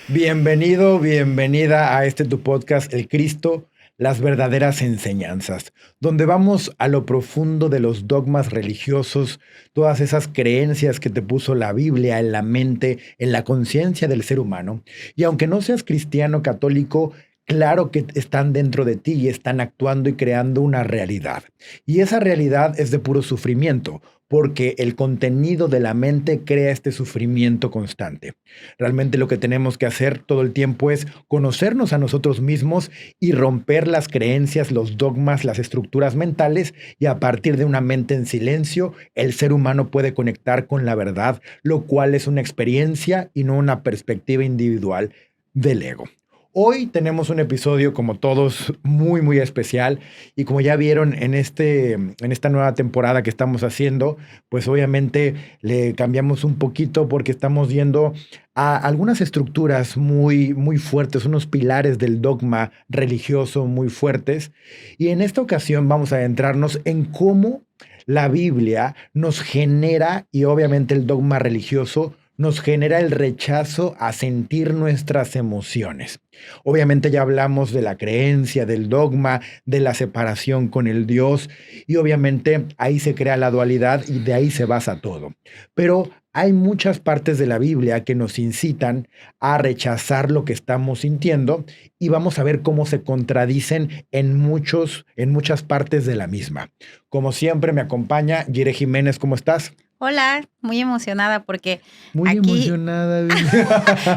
Bienvenido, bienvenida a tu podcast, El Cristo, las verdaderas enseñanzas, donde vamos a lo profundo de los dogmas religiosos, todas esas creencias que te puso la Biblia en la mente, en la conciencia del ser humano. Y aunque no seas cristiano católico, claro que están dentro de ti y están actuando y creando una realidad. Y esa realidad es de puro sufrimiento, porque el contenido de la mente crea este sufrimiento constante. Realmente lo que tenemos que hacer todo el tiempo es conocernos a nosotros mismos y romper las creencias, los dogmas, las estructuras mentales, y a partir de una mente en silencio, el ser humano puede conectar con la verdad, lo cual es una experiencia y no una perspectiva individual del ego. Hoy tenemos un episodio, como todos, muy, muy especial. Y como ya vieron en esta nueva temporada que estamos haciendo, pues obviamente le cambiamos un poquito porque estamos yendo a algunas estructuras muy, muy fuertes, unos pilares del dogma religioso muy fuertes. Y en esta ocasión vamos a adentrarnos en cómo la Biblia nos genera, y obviamente el dogma religioso nos genera el rechazo a sentir nuestras emociones. Obviamente ya hablamos de la creencia, del dogma, de la separación con el Dios, y obviamente ahí se crea la dualidad y de ahí se basa todo. Pero hay muchas partes de la Biblia que nos incitan a rechazar lo que estamos sintiendo, y vamos a ver cómo se contradicen en muchas partes de la misma. Como siempre me acompaña Yire Jiménez. ¿Cómo estás? Hola, muy emocionada porque Muy aquí emocionada.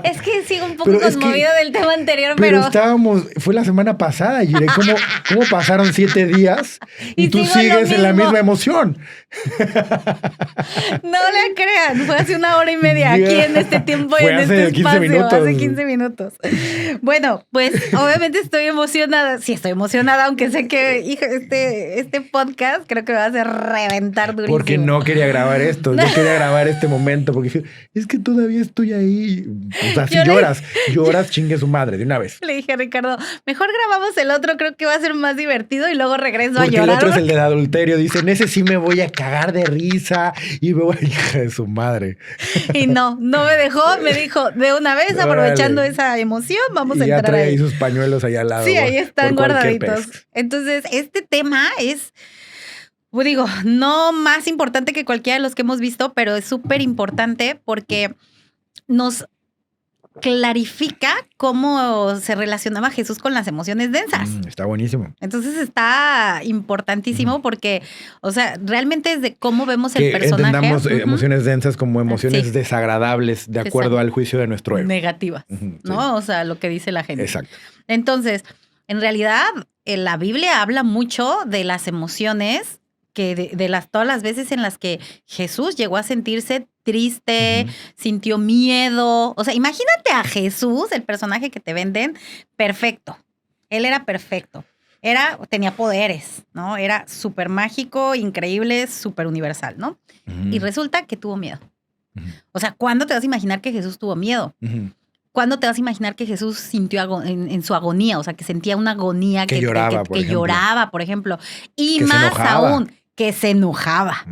es que sigo un poco Pero es que, conmovida del tema anterior, pero pero fue la semana pasada, Yire. ¿Cómo pasaron 7 días y y tú sigo en lo sigues en la mismo. misma emoción? No le crean, fue hace 1 hora y media aquí en este tiempo y Fue en hace este 15 espacio, minutos. hace 15 minutos. Bueno, pues obviamente estoy emocionada. Sí, estoy emocionada, aunque sé que, hija, este podcast creo que me va a hacer reventar durísimo. Porque no quería grabar esto, no quería grabar este momento, porque dije, es que todavía estoy ahí. O sea, si Yo le- lloras, chingue su madre, de una vez. Le dije a Ricardo, mejor grabamos el otro, creo que va a ser más divertido y luego regreso Porque a el llorar. otro es el del adulterio. Dicen, ese sí me voy a cagar de risa y me voy a... Hija de su madre. Y no me dejó, me dijo, de una vez, aprovechando esa emoción, vamos Y a ya entrar trae ahí ahí. sus pañuelos allá al lado. Sí, ahí están por cualquier guardaditos. pez. Entonces, este tema es, pues digo, no más importante que cualquiera de los que hemos visto, pero es súper importante porque nos clarifica cómo se relacionaba Jesús con las emociones densas. Está buenísimo. Entonces está importantísimo porque, o sea, realmente es de cómo vemos el Que personaje. entendamos emociones densas como emociones Sí. desagradables de acuerdo al juicio de nuestro ego. Negativas, Sí. ¿no? O sea, lo que dice la gente. Exacto. Entonces, en realidad, la Biblia habla mucho de las emociones, que de todas las veces en las que Jesús llegó a sentirse triste, sintió miedo. O sea, imagínate a Jesús, el personaje que te venden, perfecto. Él era perfecto. Tenía poderes, ¿no? Era súper mágico, increíble, súper universal, ¿no? Y resulta que tuvo miedo. O sea, ¿cuándo te vas a imaginar que Jesús tuvo miedo? ¿Cuándo te vas a imaginar que Jesús sintió en su agonía? O sea, que sentía una agonía que lloraba, por ejemplo. Y que más aún, que se enojaba.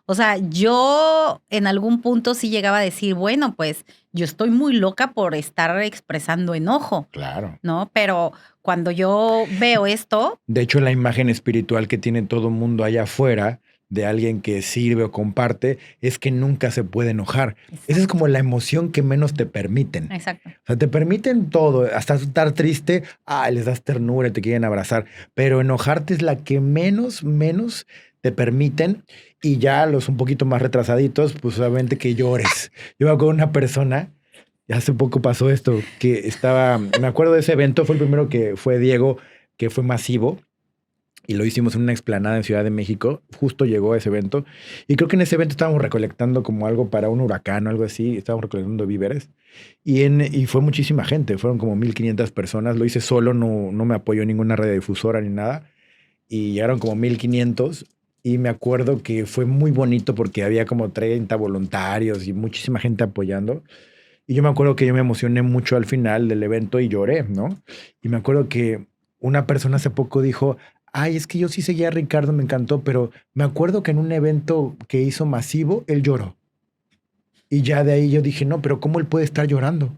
O sea, yo en algún punto sí llegaba a decir, bueno, pues yo estoy muy loca por estar expresando enojo. Claro. ¿No? Pero cuando yo veo esto... De hecho, la imagen espiritual que tiene todo el mundo allá afuera de alguien que sirve o comparte es que nunca se puede enojar. Exacto. Esa es como la emoción que menos te permiten. Exacto. O sea, te permiten todo, hasta estar triste, les das ternura y te quieren abrazar, pero enojarte es la que menos te permiten. Y ya los un poquito más retrasaditos, pues obviamente que llores. Yo me acuerdo de una persona, hace poco pasó esto, que me acuerdo de ese evento, fue el primero que fue Diego, que fue masivo, y lo hicimos en una explanada en Ciudad de México. Justo llegó a ese evento, y creo que en ese evento estábamos recolectando como algo para un huracán o algo así, estábamos recolectando víveres, y fue muchísima gente, fueron como 1,500 personas, lo hice solo, no me apoyó ninguna radiodifusora ni nada, y llegaron como 1,500. Y me acuerdo que fue muy bonito porque había como 30 voluntarios y muchísima gente apoyando. Y yo me acuerdo que yo me emocioné mucho al final del evento y lloré, ¿no? Y me acuerdo que una persona hace poco dijo, ay, es que yo sí seguía a Ricardo, me encantó, pero me acuerdo que en un evento que hizo masivo, él lloró. Y ya de ahí yo dije, no, pero ¿cómo él puede estar llorando?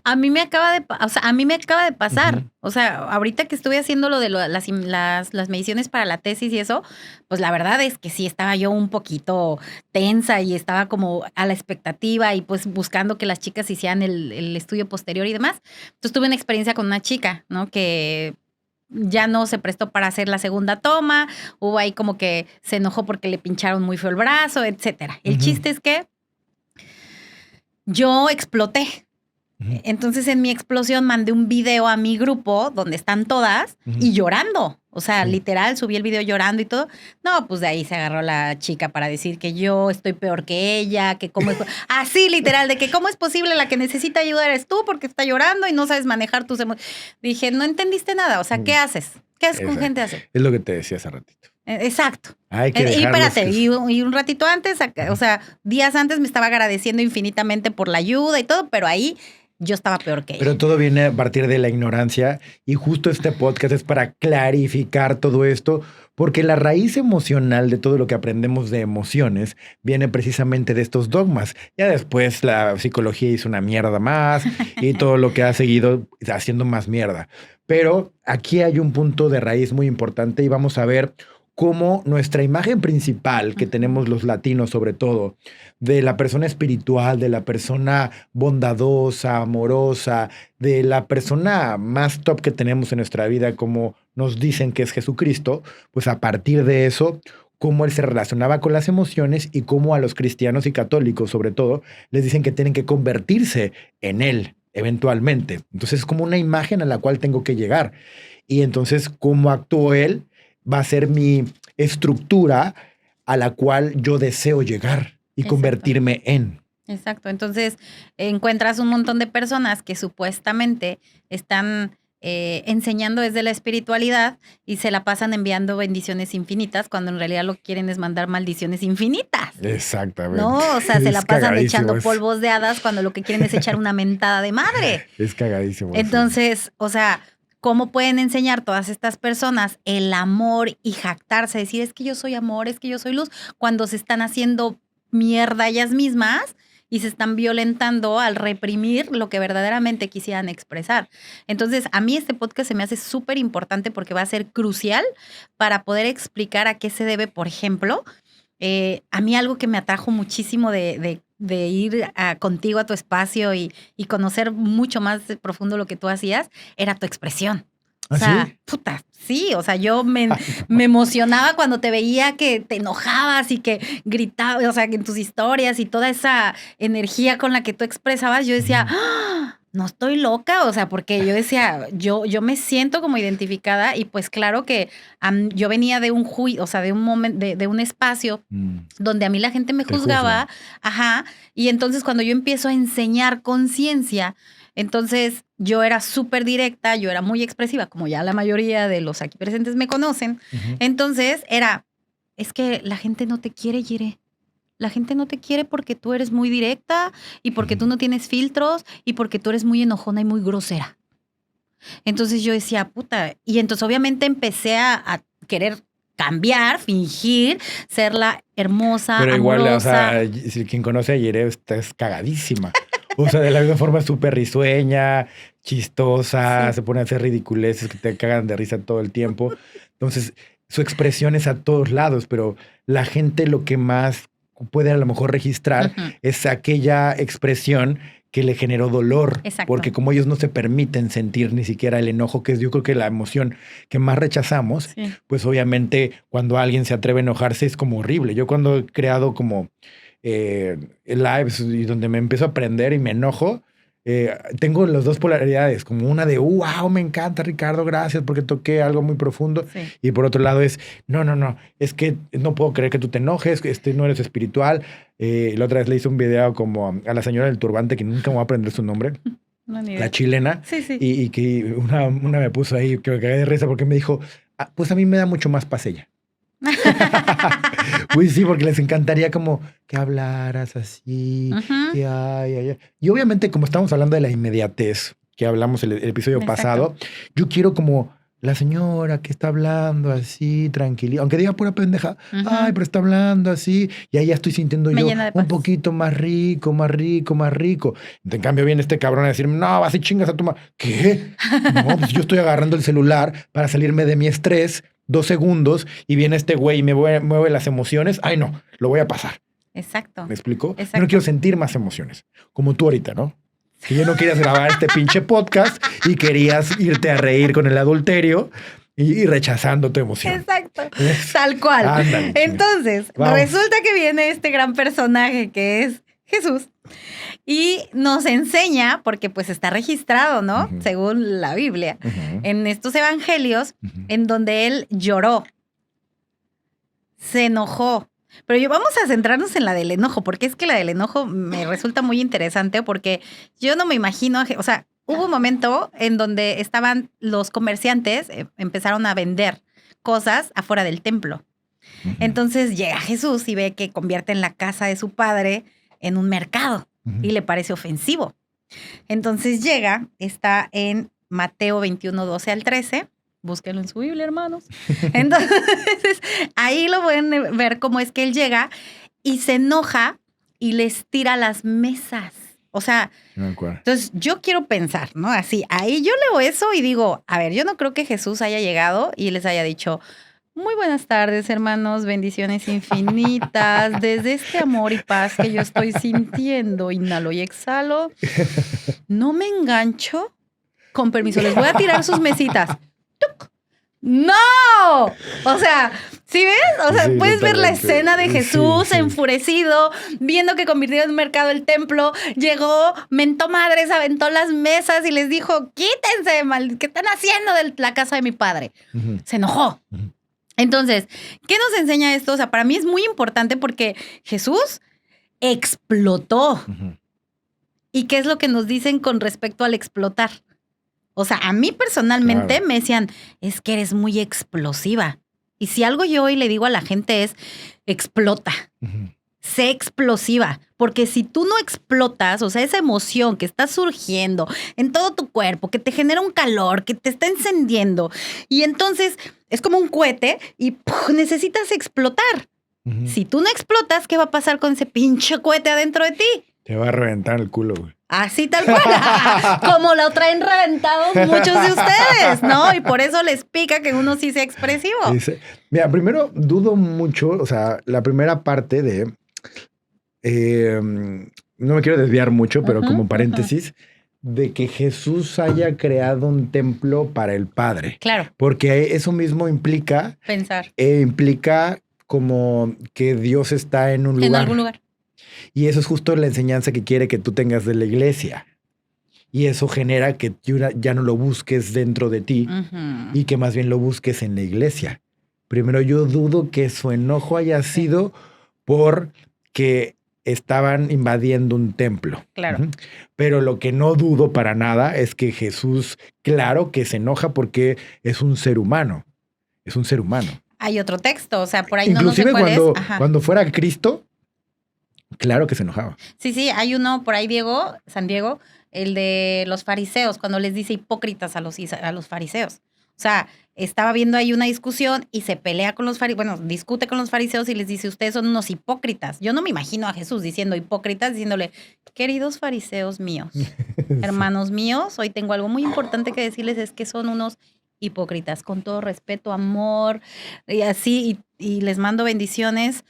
A mí me acaba de pasar. Ujú. O sea, ahorita que estuve haciendo lo de las mediciones para la tesis y eso, pues la verdad es que sí estaba yo un poquito tensa y estaba como a la expectativa y pues buscando que las chicas hicieran el estudio posterior y demás. Entonces tuve una experiencia con una chica, ¿no? Que ya no se prestó para hacer la segunda toma, hubo ahí como que se enojó porque le pincharon muy feo el brazo, etcétera. El Ujú. chiste es que yo exploté. Ujú. Entonces en mi explosión mandé un video a mi grupo donde están todas Ujú. y llorando. O sea, Sí. literal, subí el video llorando y todo. No, pues de ahí se agarró la chica para decir que yo estoy peor que ella, que cómo es... Así, literal, de que cómo es posible la que necesita ayuda eres tú porque está llorando y no sabes manejar tus emociones. Dije, no entendiste nada. O sea, ¿qué haces? ¿Qué haces con Exacto. gente así? Es lo que te decía hace ratito. Exacto. Hay que Y dejarlos espérate, que... y un ratito antes, o sea, días antes me estaba agradeciendo infinitamente por la ayuda y todo, pero ahí yo estaba peor que ella. Pero todo viene a partir de la ignorancia y justo este podcast es para clarificar todo esto, porque la raíz emocional de todo lo que aprendemos de emociones viene precisamente de estos dogmas. Ya después la psicología hizo una mierda más y todo lo que ha seguido haciendo más mierda. Pero aquí hay un punto de raíz muy importante y vamos a ver cómo nuestra imagen principal que tenemos los latinos sobre todo, de la persona espiritual, de la persona bondadosa, amorosa, de la persona más top que tenemos en nuestra vida, como nos dicen que es Jesucristo, pues a partir de eso, cómo él se relacionaba con las emociones y cómo a los cristianos y católicos, sobre todo, les dicen que tienen que convertirse en él eventualmente. Entonces es como una imagen a la cual tengo que llegar. Y entonces, cómo actuó él va a ser mi estructura a la cual yo deseo llegar y Exacto. convertirme en. Exacto. Entonces encuentras un montón de personas que supuestamente están enseñando desde la espiritualidad y se la pasan enviando bendiciones infinitas cuando en realidad lo que quieren es mandar maldiciones infinitas. Exactamente. No, o sea, se Es la pasan cagadísimo echando eso. polvos de hadas cuando lo que quieren es echar una mentada de madre. Es cagadísimo eso. Entonces, o sea, ¿cómo pueden enseñar todas estas personas el amor y jactarse, decir es que yo soy amor, es que yo soy luz, cuando se están haciendo mierda ellas mismas y se están violentando al reprimir lo que verdaderamente quisieran expresar? Entonces, a mí este podcast se me hace súper importante porque va a ser crucial para poder explicar a qué se debe, por ejemplo, a mí algo que me atrajo muchísimo de ir contigo a tu espacio y conocer mucho más de profundo lo que tú hacías, era tu expresión. O ¿Ah, sea, sí? puta, sí, o sea, yo me emocionaba cuando te veía que te enojabas y que gritabas, o sea, que en tus historias y toda esa energía con la que tú expresabas, yo decía, Ujú. ¡ah! No estoy loca, o sea, porque yo decía, yo me siento como identificada y pues claro que yo venía de un juicio, o sea, de un momento, de un espacio Mm, donde a mí la gente me te juzgaba, juzgan. ajá, y entonces cuando yo empiezo a enseñar conciencia, entonces yo era súper directa, yo era muy expresiva, como ya la mayoría de los aquí presentes me conocen, Ujú. entonces es que la gente no te quiere, Yire. La gente no te quiere porque tú eres muy directa y porque tú Ujú. no tienes filtros y porque tú eres muy enojona y muy grosera. Entonces yo decía, puta, y entonces obviamente empecé a querer cambiar, fingir, ser la hermosa, Pero igual, o amorosa. sea, si quien conoce a Yere es cagadísima. O sea, de la misma forma súper risueña, chistosa, Sí. se pone a hacer ridiculeces que te cagan de risa todo el tiempo. Entonces, su expresión es a todos lados, pero la gente lo que más puede a lo mejor registrar Ujú, es aquella expresión que le generó dolor, exacto. porque como ellos no se permiten sentir ni siquiera el enojo, que es yo creo que la emoción que más rechazamos, Sí. pues obviamente cuando alguien se atreve a enojarse es como horrible. Yo cuando he creado como lives y donde me empiezo a aprender y me enojo, tengo las dos polaridades, como una de, wow, me encanta Ricardo, gracias porque toqué algo muy profundo. Sí. Y por otro lado es, no, es que no puedo creer que tú te enojes, no eres espiritual. La otra vez le hice un video como a la señora del turbante, que nunca me voy a aprender su nombre, No, ni la idea. chilena, Sí, sí. y que una me puso ahí que me cagué de risa porque me dijo, "Ah, pues a mí me da mucho más paz ella". Pues sí, porque les encantaría como que hablaras así, Ujú, y ay, ay, ay. Y obviamente, como estamos hablando de la inmediatez, que hablamos el episodio exacto. pasado, yo quiero como la señora que está hablando así, tranquilita, aunque diga pura pendeja, ay, pero está hablando así, y ahí ya estoy sintiendo Me yo llena de un paz. poquito más rico, más rico, más rico. En cambio viene este cabrón a decirme, no, vas y chingas a tu madre. ¿Qué? No, pues yo estoy agarrando el celular para salirme de mi estrés 2 segundos y viene este güey y me mueve las emociones. Ay, no, lo voy a pasar. Exacto. ¿Me explico? Yo Exacto. no quiero sentir más emociones, como tú ahorita, ¿no? Que yo no querías grabar este pinche podcast y querías irte a reír con el adulterio y rechazando tu emoción. Exacto, tal cual. Ándale, Entonces, vamos. resulta que viene este gran personaje que es Jesús y nos enseña, porque pues está registrado, ¿no? Ujú. Según la Biblia, Ujú. en estos evangelios, Ujú. en donde él lloró, se enojó. Pero vamos a centrarnos en la del enojo, porque es que la del enojo me resulta muy interesante, porque yo no me imagino, o sea, hubo un momento en donde estaban los comerciantes, empezaron a vender cosas afuera del templo. Ujú. Entonces llega Jesús y ve que convierte en la casa de su padre en un mercado Ujú. y le parece ofensivo. Entonces llega, está en Mateo 21, 12 al 13. Búsquenlo en su Biblia, hermanos. Entonces, ahí lo pueden ver cómo es que él llega y se enoja y les tira las mesas. O sea, No me acuerdo. entonces yo quiero pensar, ¿no? Así, ahí yo leo eso y digo, a ver, yo no creo que Jesús haya llegado y les haya dicho, muy buenas tardes, hermanos, bendiciones infinitas, desde este amor y paz que yo estoy sintiendo, inhalo y exhalo, no me engancho. Con permiso, les voy a tirar sus mesitas. ¡Tuc! ¡No! O sea, ¿sí ves? O sea, Sí, puedes ver la totalmente. escena de Jesús Sí, sí. enfurecido, viendo que convirtió en mercado el templo, llegó, mentó madres, aventó las mesas y les dijo, quítense, ¿qué están haciendo de la casa de mi padre? Ujú. Se enojó. Ujú. Entonces, ¿qué nos enseña esto? O sea, para mí es muy importante porque Jesús explotó. Ujú. ¿Y qué es lo que nos dicen con respecto al explotar? O sea, a mí personalmente Claro. me decían, es que eres muy explosiva. Y si algo yo hoy le digo a la gente es, explota, Ujú. sé explosiva. Porque si tú no explotas, o sea, esa emoción que está surgiendo en todo tu cuerpo, que te genera un calor, que te está encendiendo, y entonces es como un cohete y ¡puf! Necesitas explotar. Ujú. Si tú no explotas, ¿qué va a pasar con ese pinche cohete adentro de ti? Te va a reventar el culo, güey. Así tal cual, como lo traen reventado muchos de ustedes, ¿no? Y por eso les pica que uno sí sea expresivo. Dice, mira, primero dudo mucho, o sea, la primera parte de, no me quiero desviar mucho, pero Ujú, como paréntesis, de que Jesús haya creado un templo para el Padre. Claro, Porque eso mismo implica pensar como que Dios está en un lugar. en algún lugar. Y eso es justo la enseñanza que quiere que tú tengas de la iglesia. Y eso genera que ya no lo busques dentro de ti Ujú. y que más bien lo busques en la iglesia. Primero, yo dudo que su enojo haya sido porque estaban invadiendo un templo. Claro. Ujú. Pero lo que no dudo para nada es que Jesús, claro que se enoja porque es un ser humano. Es un ser humano. Hay otro texto, o sea, por ahí Inclusive no sé cuál es. Ajá. cuando fuera Cristo, claro que se enojaba. Sí, hay uno por ahí, San Diego, el de los fariseos, cuando les dice hipócritas a los fariseos. O sea, estaba viendo ahí una discusión y se pelea con los fariseos, bueno, discute con los fariseos y les dice, ustedes son unos hipócritas. Yo no me imagino a Jesús diciendo hipócritas, diciéndole, queridos fariseos míos, hermanos míos, hoy tengo algo muy importante que decirles, es que son unos hipócritas, con todo respeto, amor, y así, y les mando bendiciones,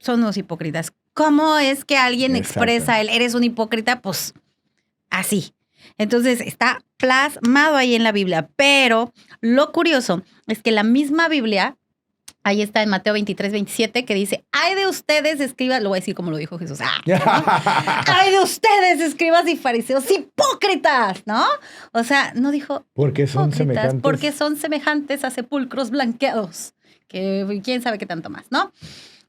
son unos hipócritas. ¿Cómo es que alguien Exacto. expresa el eres un hipócrita? Pues así. Entonces está plasmado ahí en la Biblia, pero lo curioso es que la misma Biblia, ahí está en Mateo 23, 27, que dice, ay de ustedes, escribas, lo voy a decir como lo dijo Jesús, ay de ustedes, escribas y fariseos, hipócritas, ¿no? O sea, no dijo Porque son hipócritas, semejantes. porque son semejantes a sepulcros blanqueados, que quién sabe qué tanto más, ¿no?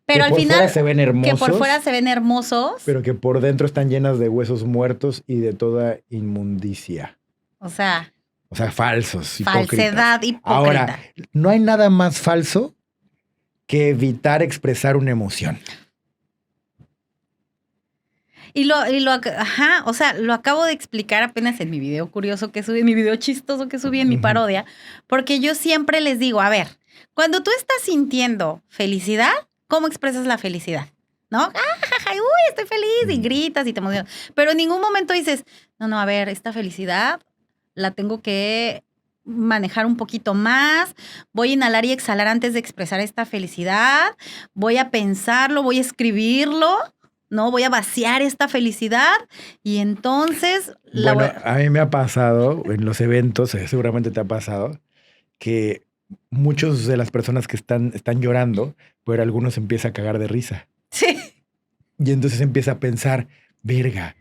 Pero que al por final, fuera se ven hermosos, que por fuera se ven hermosos, pero que por dentro están llenas de huesos muertos y de toda inmundicia. o sea, Falsos, hipócritas. falsedad hipócrita. Ahora, no hay nada más falso que evitar expresar una emoción. Ajá, o sea, lo acabo de explicar apenas en mi video curioso que subí, en mi video chistoso que subí en mi parodia, porque yo siempre les digo, a ver, cuando tú estás sintiendo felicidad, ¿cómo expresas la felicidad? ¿No? ¡Ah, uy, estoy feliz! Y gritas y te emocionas. Pero en ningún momento dices, no, a ver, esta felicidad la tengo que manejar un poquito más, voy a inhalar y exhalar antes de expresar esta felicidad, voy a pensarlo, voy a escribirlo, ¿no? Voy a vaciar esta felicidad y entonces... Bueno, a mí me ha pasado en los eventos, seguramente te ha pasado, que muchas de las personas que están llorando, pero algunos empiezan a cagar de risa. Sí. Y entonces empieza a pensar, verga,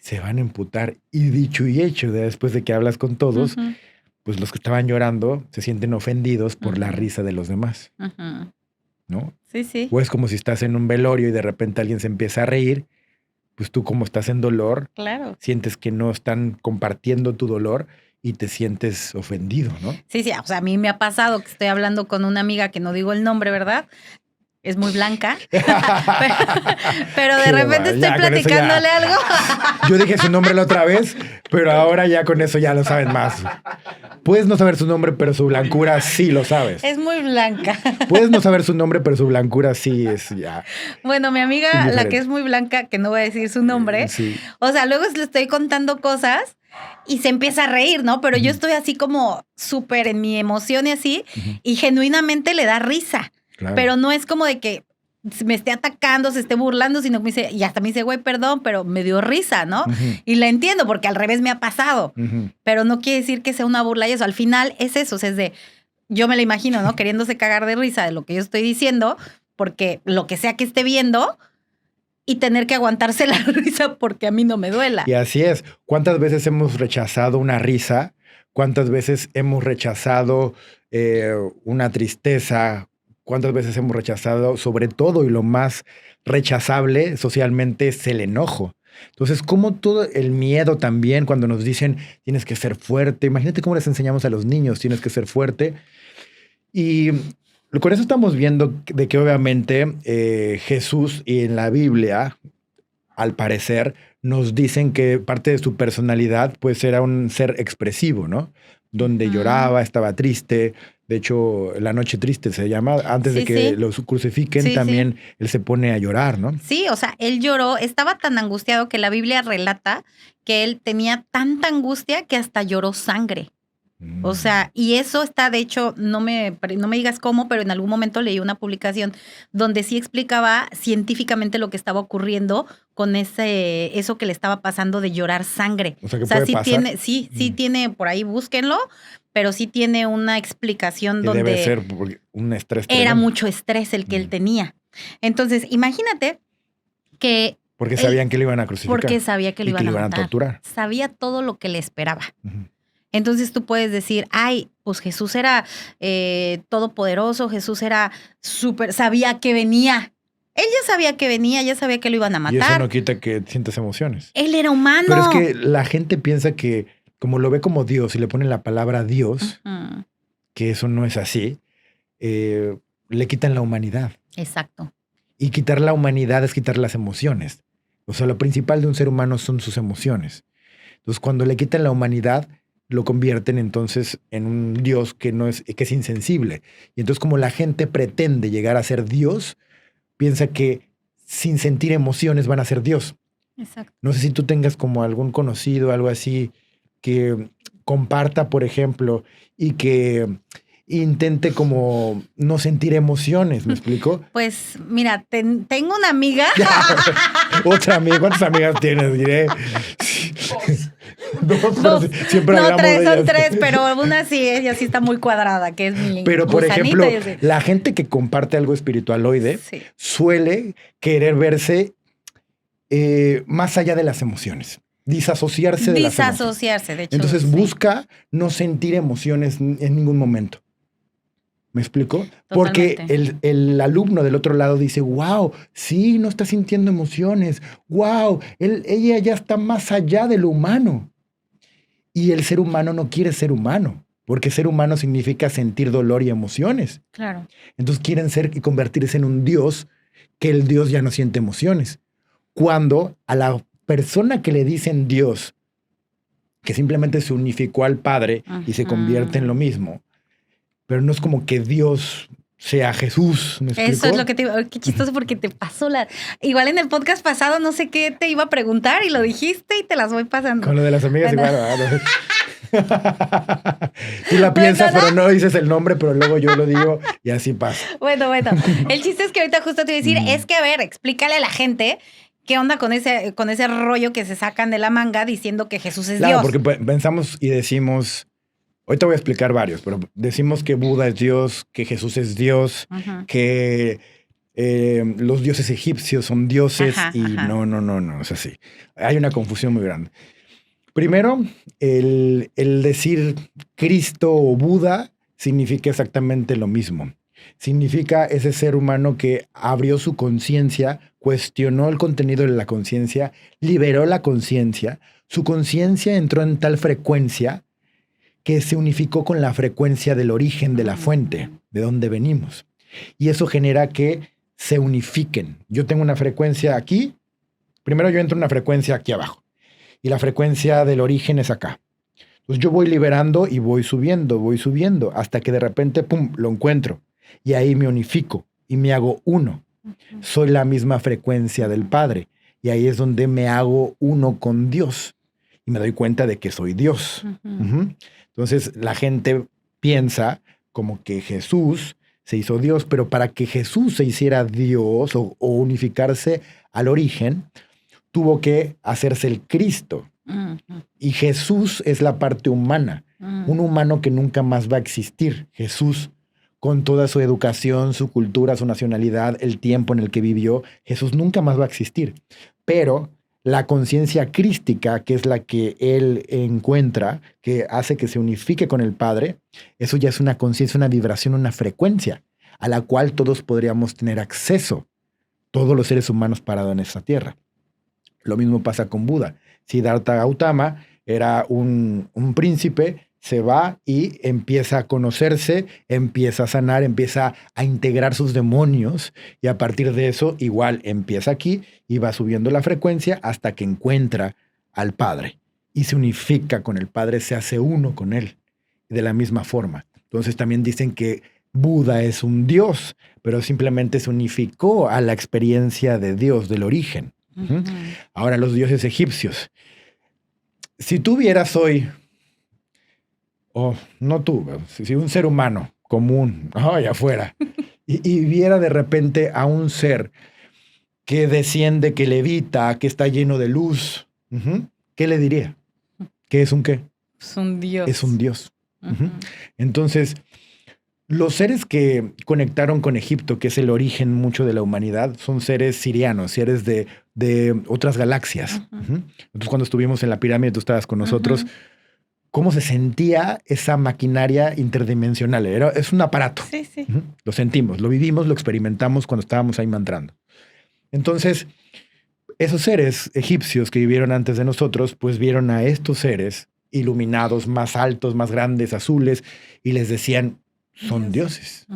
se van a emputar. Y dicho y hecho, después de que hablas con todos, pues los que estaban llorando se sienten ofendidos por la risa de los demás. ¿No? Sí, sí. O es como si estás en un velorio y de repente alguien se empieza a reír, pues tú como estás en dolor, claro, sientes que no están compartiendo tu dolor y te sientes ofendido, ¿no? Sí, sí, o sea, a mí me ha pasado que estoy hablando con una amiga que no digo el nombre, ¿verdad? Es muy blanca, pero de repente estoy platicándole algo. Yo dije su nombre la otra vez, pero ahora ya con eso ya lo saben más. Puedes no saber su nombre, pero su blancura sí lo sabes. Es muy blanca. Puedes no saber su nombre, pero su blancura sí es ya. Bueno, mi amiga, la que es muy blanca, que no voy a decir su nombre, sí. O sea, luego le estoy contando cosas y se empieza a reír, ¿no? Pero yo estoy así como súper en mi emoción y así, y genuinamente le da risa. Claro. Pero no es como de que me esté atacando, se esté burlando, sino que me dice, y hasta me dice, güey, perdón, pero me dio risa, ¿no? Y la entiendo porque al revés me ha pasado. Pero no quiere decir que sea una burla y eso. Al final es eso, o sea, es de, yo me la imagino, ¿no? Queriéndose cagar de risa de lo que yo estoy diciendo, porque lo que sea que esté viendo y tener que aguantarse la risa porque a mí no me duela. Y así es. ¿Cuántas veces hemos rechazado una risa? ¿Cuántas veces hemos rechazado una tristeza? ¿Cuántas veces hemos rechazado, sobre todo y lo más rechazable socialmente, es el enojo? Entonces, como todo el miedo también, cuando nos dicen tienes que ser fuerte, imagínate cómo les enseñamos a los niños, tienes que ser fuerte. Y con eso estamos viendo de que obviamente Jesús y en la Biblia, al parecer, nos dicen que parte de su personalidad pues era un ser expresivo, ¿no? Donde lloraba, estaba triste. De hecho, La Noche Triste se llama. Antes de que lo crucifiquen, también él se pone a llorar, ¿no? Sí, o sea, él lloró, estaba tan angustiado que la Biblia relata que él tenía tanta angustia que hasta lloró sangre. O sea, y eso está, de hecho, no me digas cómo, pero en algún momento leí una publicación donde sí explicaba científicamente lo que estaba ocurriendo con eso que le estaba pasando de llorar sangre. O sea, que puede sí pasar. sí tiene, por ahí búsquenlo, pero sí tiene una explicación donde debe ser un estrés tremendo. Era mucho estrés el que él tenía. Entonces, imagínate que porque sabían que le iban a crucificar. Porque sabía que lo iban a matar. Torturar. Sabía todo lo que le esperaba. Entonces tú puedes decir, ay, pues Jesús era todopoderoso, Jesús era sabía que venía. Él ya sabía que venía, ya sabía que lo iban a matar. Y eso no quita que sientas emociones. Él era humano. Pero es que la gente piensa que, como lo ve como Dios y le ponen la palabra Dios, que eso no es así, le quitan la humanidad. Exacto. Y quitar la humanidad es quitar las emociones. O sea, lo principal de un ser humano son sus emociones. Entonces, cuando le quitan la humanidad, lo convierten entonces en un Dios que es insensible. Y entonces, como la gente pretende llegar a ser Dios, piensa que sin sentir emociones van a ser Dios. Exacto. No sé si tú tengas como algún conocido, algo así, que comparta, por ejemplo, y que intente como no sentir emociones, ¿me explico? Pues mira, tengo una amiga. Otra amiga, ¿cuántas amigas tienes? Diré. Dos. Siempre no, tres, son tres, pero una sí, ella sí está muy cuadrada, que es mi Pero, por ejemplo, así. La gente que comparte algo espiritualoide suele querer verse más allá de las emociones. Disasociarse de las emociones. De hecho. Entonces busca no sentir emociones en ningún momento. ¿Me explico? Totalmente. Porque el alumno del otro lado dice, wow, sí, no está sintiendo emociones. Wow, ella ya está más allá de lo humano. Y el ser humano no quiere ser humano, porque ser humano significa sentir dolor y emociones. Claro. Entonces quieren ser y convertirse en un Dios, que el Dios ya no siente emociones. Cuando a la persona que le dicen Dios, que simplemente se unificó al Padre y se convierte en lo mismo, pero no es como que Dios sea Jesús, ¿me explico? Eso es lo que te iba... Qué chistoso porque te pasó la... Igual en el podcast pasado no sé qué te iba a preguntar y lo dijiste y te las voy pasando. Con lo de las amigas igual. Tú la piensas, pero no dices el nombre, pero luego yo lo digo y así pasa. Bueno. El chiste es que ahorita justo te iba a decir, es que, a ver, explícale a la gente qué onda con ese rollo que se sacan de la manga diciendo que Jesús es Dios. Claro, porque pensamos y decimos... Ahorita voy a explicar varios, pero decimos que Buda es Dios, que Jesús es Dios, que los dioses egipcios son dioses no es así. Hay una confusión muy grande. Primero, el decir Cristo o Buda significa exactamente lo mismo. Significa ese ser humano que abrió su conciencia, cuestionó el contenido de la conciencia, liberó la conciencia, su conciencia entró en tal frecuencia que se unificó con la frecuencia del origen de la fuente, de donde venimos. Y eso genera que se unifiquen. Yo tengo una frecuencia aquí, primero yo entro en una frecuencia aquí abajo, y la frecuencia del origen es acá. Entonces yo voy liberando y voy subiendo, hasta que de repente, pum, lo encuentro. Y ahí me unifico y me hago uno. Soy la misma frecuencia del Padre. Y ahí es donde me hago uno con Dios. Y me doy cuenta de que soy Dios. Entonces la gente piensa como que Jesús se hizo Dios, pero para que Jesús se hiciera Dios o unificarse al origen, tuvo que hacerse el Cristo. Y Jesús es la parte humana, un humano que nunca más va a existir. Jesús, con toda su educación, su cultura, su nacionalidad, el tiempo en el que vivió, Jesús nunca más va a existir. Pero la conciencia crística, que es la que él encuentra, que hace que se unifique con el Padre, eso ya es una conciencia, una vibración, una frecuencia a la cual todos podríamos tener acceso, todos los seres humanos parados en esta tierra. Lo mismo pasa con Buda. Siddhartha Gautama era un príncipe, se va y empieza a conocerse, empieza a sanar, empieza a integrar sus demonios y a partir de eso igual empieza aquí y va subiendo la frecuencia hasta que encuentra al Padre y se unifica con el Padre, se hace uno con él de la misma forma. Entonces también dicen que Buda es un Dios, pero simplemente se unificó a la experiencia de Dios, del origen. Ahora los dioses egipcios. Si tú vieras hoy, no tú, si un ser humano común, allá afuera, y viera de repente a un ser que desciende, que levita, que está lleno de luz, ¿qué le diría? ¿Qué es un qué? Es un Dios. Es un Dios. Entonces, los seres que conectaron con Egipto, que es el origen mucho de la humanidad, son seres sirianos, seres de otras galaxias. Entonces, cuando estuvimos en la pirámide, tú estabas con nosotros, ¿cómo se sentía esa maquinaria interdimensional? Es un aparato. Sí. Lo sentimos, lo vivimos, lo experimentamos cuando estábamos ahí mantrando. Entonces, esos seres egipcios que vivieron antes de nosotros, pues vieron a estos seres iluminados, más altos, más grandes, azules, y les decían, son dioses.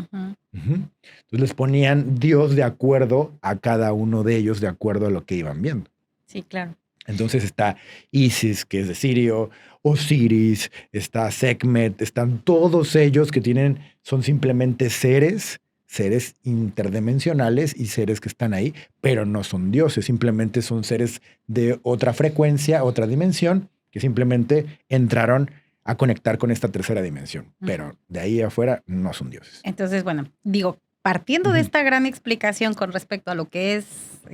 Entonces les ponían Dios de acuerdo a cada uno de ellos, de acuerdo a lo que iban viendo. Sí, claro. Entonces está Isis, que es de Sirio, Osiris, está Sekhmet, están todos ellos que son simplemente seres interdimensionales y seres que están ahí, pero no son dioses, simplemente son seres de otra frecuencia, otra dimensión, que simplemente entraron a conectar con esta tercera dimensión, pero de ahí afuera no son dioses. Entonces, bueno, digo, partiendo de esta gran explicación con respecto a lo que es,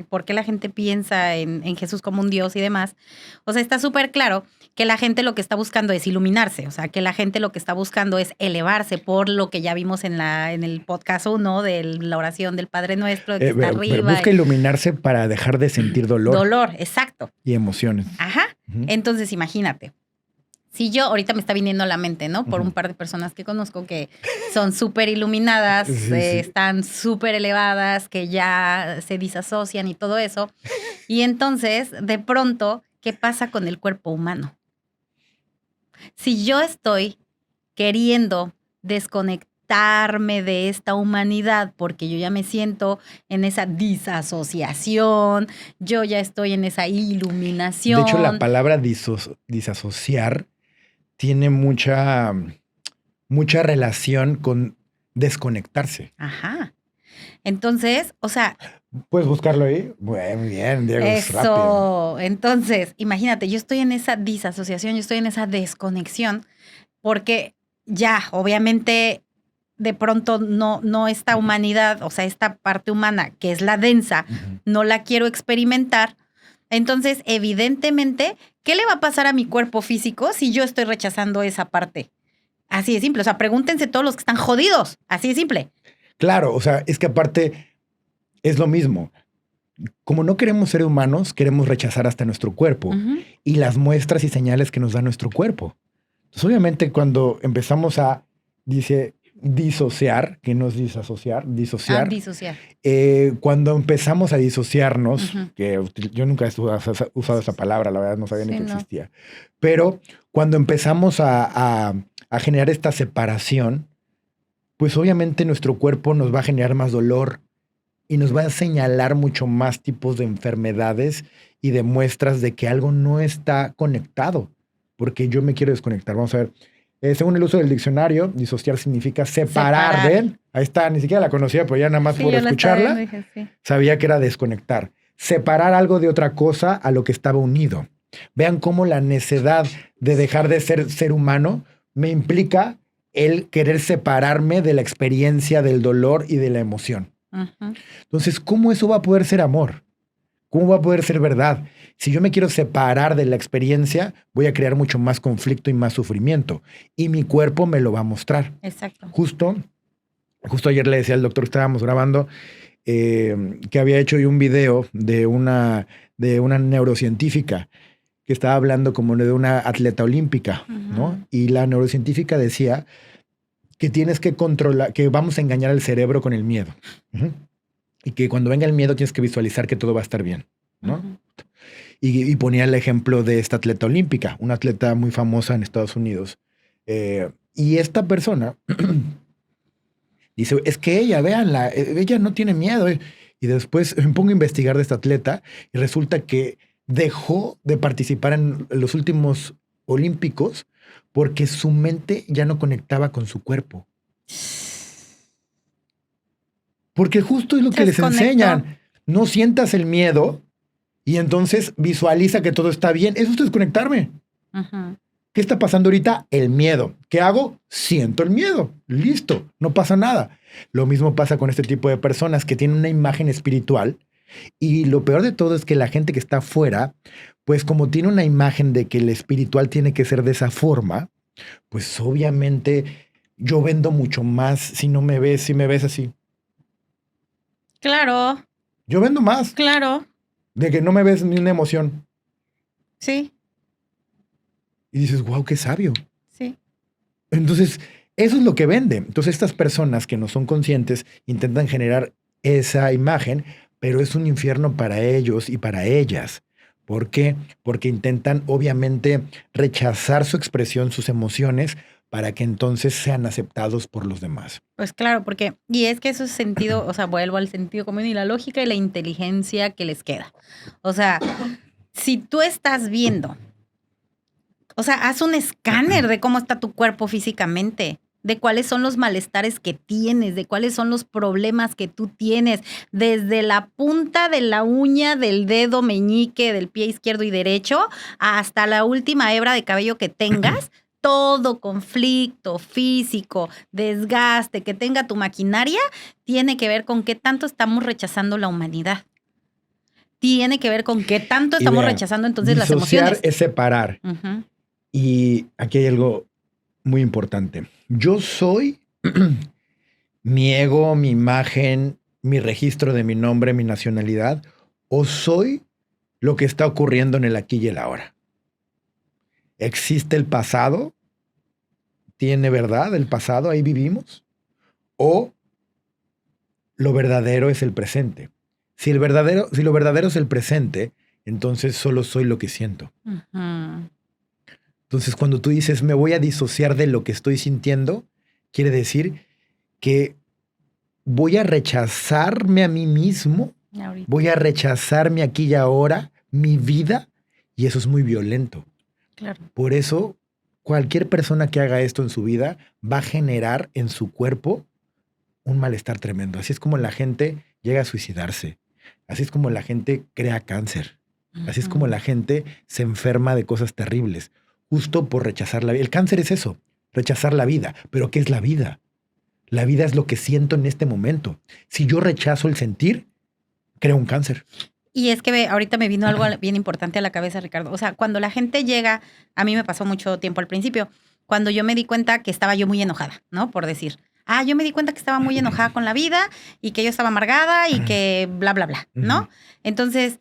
por qué la gente piensa en Jesús como un Dios y demás, o sea, está súper claro que la gente lo que está buscando es iluminarse, o sea, que la gente lo que está buscando es elevarse por lo que ya vimos en el podcast 1 de la oración del Padre Nuestro, que está arriba. Pero busca iluminarse para dejar de sentir dolor. Dolor, exacto. Y emociones. Ajá. Entonces, imagínate. Si yo, ahorita me está viniendo a la mente, ¿no? Por un par de personas que conozco que son súper iluminadas, están súper elevadas, que ya se disasocian y todo eso. Y entonces, de pronto, ¿qué pasa con el cuerpo humano? Si yo estoy queriendo desconectar quitarme de esta humanidad porque yo ya me siento en esa disasociación, yo ya estoy en esa iluminación. De hecho, la palabra disasociar tiene mucha relación con desconectarse. Ajá. Entonces, o sea... ¿Puedes buscarlo ahí? Muy bien, Diego, es rápido. Entonces, imagínate, yo estoy en esa disasociación, yo estoy en esa desconexión, porque ya, obviamente, de pronto no esta humanidad, o sea, esta parte humana, que es la densa, no la quiero experimentar. Entonces, evidentemente, ¿qué le va a pasar a mi cuerpo físico si yo estoy rechazando esa parte? Así de simple. O sea, pregúntense todos los que están jodidos. Así de simple. Claro, o sea, es que aparte es lo mismo. Como no queremos ser humanos, queremos rechazar hasta nuestro cuerpo y las muestras y señales que nos da nuestro cuerpo. Entonces, obviamente, cuando empezamos a, disociar, que no es disociar. Disociar. Cuando empezamos a disociarnos, que yo nunca he usado esa palabra, la verdad no sabía ni que existía, pero cuando empezamos a generar esta separación, pues obviamente nuestro cuerpo nos va a generar más dolor y nos va a señalar mucho más tipos de enfermedades y de muestras de que algo no está conectado, porque yo me quiero desconectar. Vamos a ver. Según el uso del diccionario, disociar significa separar de... Ahí está, ni siquiera la conocía, pero ya nada más por escucharla, dije, sabía que era desconectar. Separar algo de otra cosa a lo que estaba unido. Vean cómo la necedad de dejar de ser humano me implica el querer separarme de la experiencia del dolor y de la emoción. Entonces, ¿cómo eso va a poder ser amor? ¿Cómo va a poder ser verdad? Si yo me quiero separar de la experiencia, voy a crear mucho más conflicto y más sufrimiento. Y mi cuerpo me lo va a mostrar. Exacto. Justo ayer le decía al doctor que estábamos grabando que había hecho yo un video de una neurocientífica que estaba hablando como de una atleta olímpica, ¿no? Y la neurocientífica decía que tienes que controlar, que vamos a engañar al cerebro con el miedo. Y que cuando venga el miedo tienes que visualizar que todo va a estar bien, ¿no? Y ponía el ejemplo de esta atleta olímpica, una atleta muy famosa en Estados Unidos. Y esta persona dice, es que véanla, ella no tiene miedo. Y después me pongo a investigar de esta atleta y resulta que dejó de participar en los últimos olímpicos porque su mente ya no conectaba con su cuerpo. Porque justo es lo que les enseñan. No sientas el miedo y entonces visualiza que todo está bien. Eso es desconectarme. ¿Qué está pasando ahorita? El miedo. ¿Qué hago? Siento el miedo. Listo, no pasa nada. Lo mismo pasa con este tipo de personas que tienen una imagen espiritual y lo peor de todo es que la gente que está afuera, pues como tiene una imagen de que el espiritual tiene que ser de esa forma, pues obviamente yo vendo mucho más si me ves así. Claro. Yo vendo más. Claro. De que no me ves ni una emoción. Sí. Y dices, wow, qué sabio. Sí. Entonces, eso es lo que vende. Entonces, estas personas que no son conscientes intentan generar esa imagen, pero es un infierno para ellos y para ellas. ¿Por qué? Porque intentan, obviamente, rechazar su expresión, sus emociones, para que entonces sean aceptados por los demás. Pues claro, porque, y es que eso es sentido, o sea, vuelvo al sentido común y la lógica y la inteligencia que les queda. O sea, si tú estás viendo, o sea, haz un escáner de cómo está tu cuerpo físicamente, de cuáles son los malestares que tienes, de cuáles son los problemas que tú tienes, desde la punta de la uña del dedo meñique del pie izquierdo y derecho hasta la última hebra de cabello que tengas. Todo conflicto físico, desgaste que tenga tu maquinaria, tiene que ver con qué tanto estamos rechazando la humanidad. Tiene que ver con qué tanto estamos rechazando entonces las emociones. Disociar es separar. Y aquí hay algo muy importante. Yo soy mi ego, mi imagen, mi registro de mi nombre, mi nacionalidad, o soy lo que está ocurriendo en el aquí y el ahora. ¿Existe el pasado? ¿Tiene verdad el pasado? ¿Ahí vivimos? ¿O lo verdadero es el presente? Si lo verdadero es el presente, entonces solo soy lo que siento. Entonces, cuando tú dices, me voy a disociar de lo que estoy sintiendo, quiere decir que voy a rechazarme a mí mismo, Ahorita. voy a rechazarme aquí y ahora, mi vida, y eso es muy violento. Claro. Por eso, cualquier persona que haga esto en su vida va a generar en su cuerpo un malestar tremendo. Así es como la gente llega a suicidarse. Así es como la gente crea cáncer. Así es como la gente se enferma de cosas terribles, justo por rechazar la vida. El cáncer es eso, rechazar la vida. ¿Pero qué es la vida? La vida es lo que siento en este momento. Si yo rechazo el sentir, creo un cáncer. Y es que ahorita me vino algo bien importante a la cabeza, Ricardo. O sea, cuando la gente llega, a mí me pasó mucho tiempo al principio, cuando yo me di cuenta que estaba yo muy enojada, ¿no? Por decir, yo me di cuenta que estaba muy enojada con la vida y que yo estaba amargada y que bla, bla, bla, ¿no? Entonces,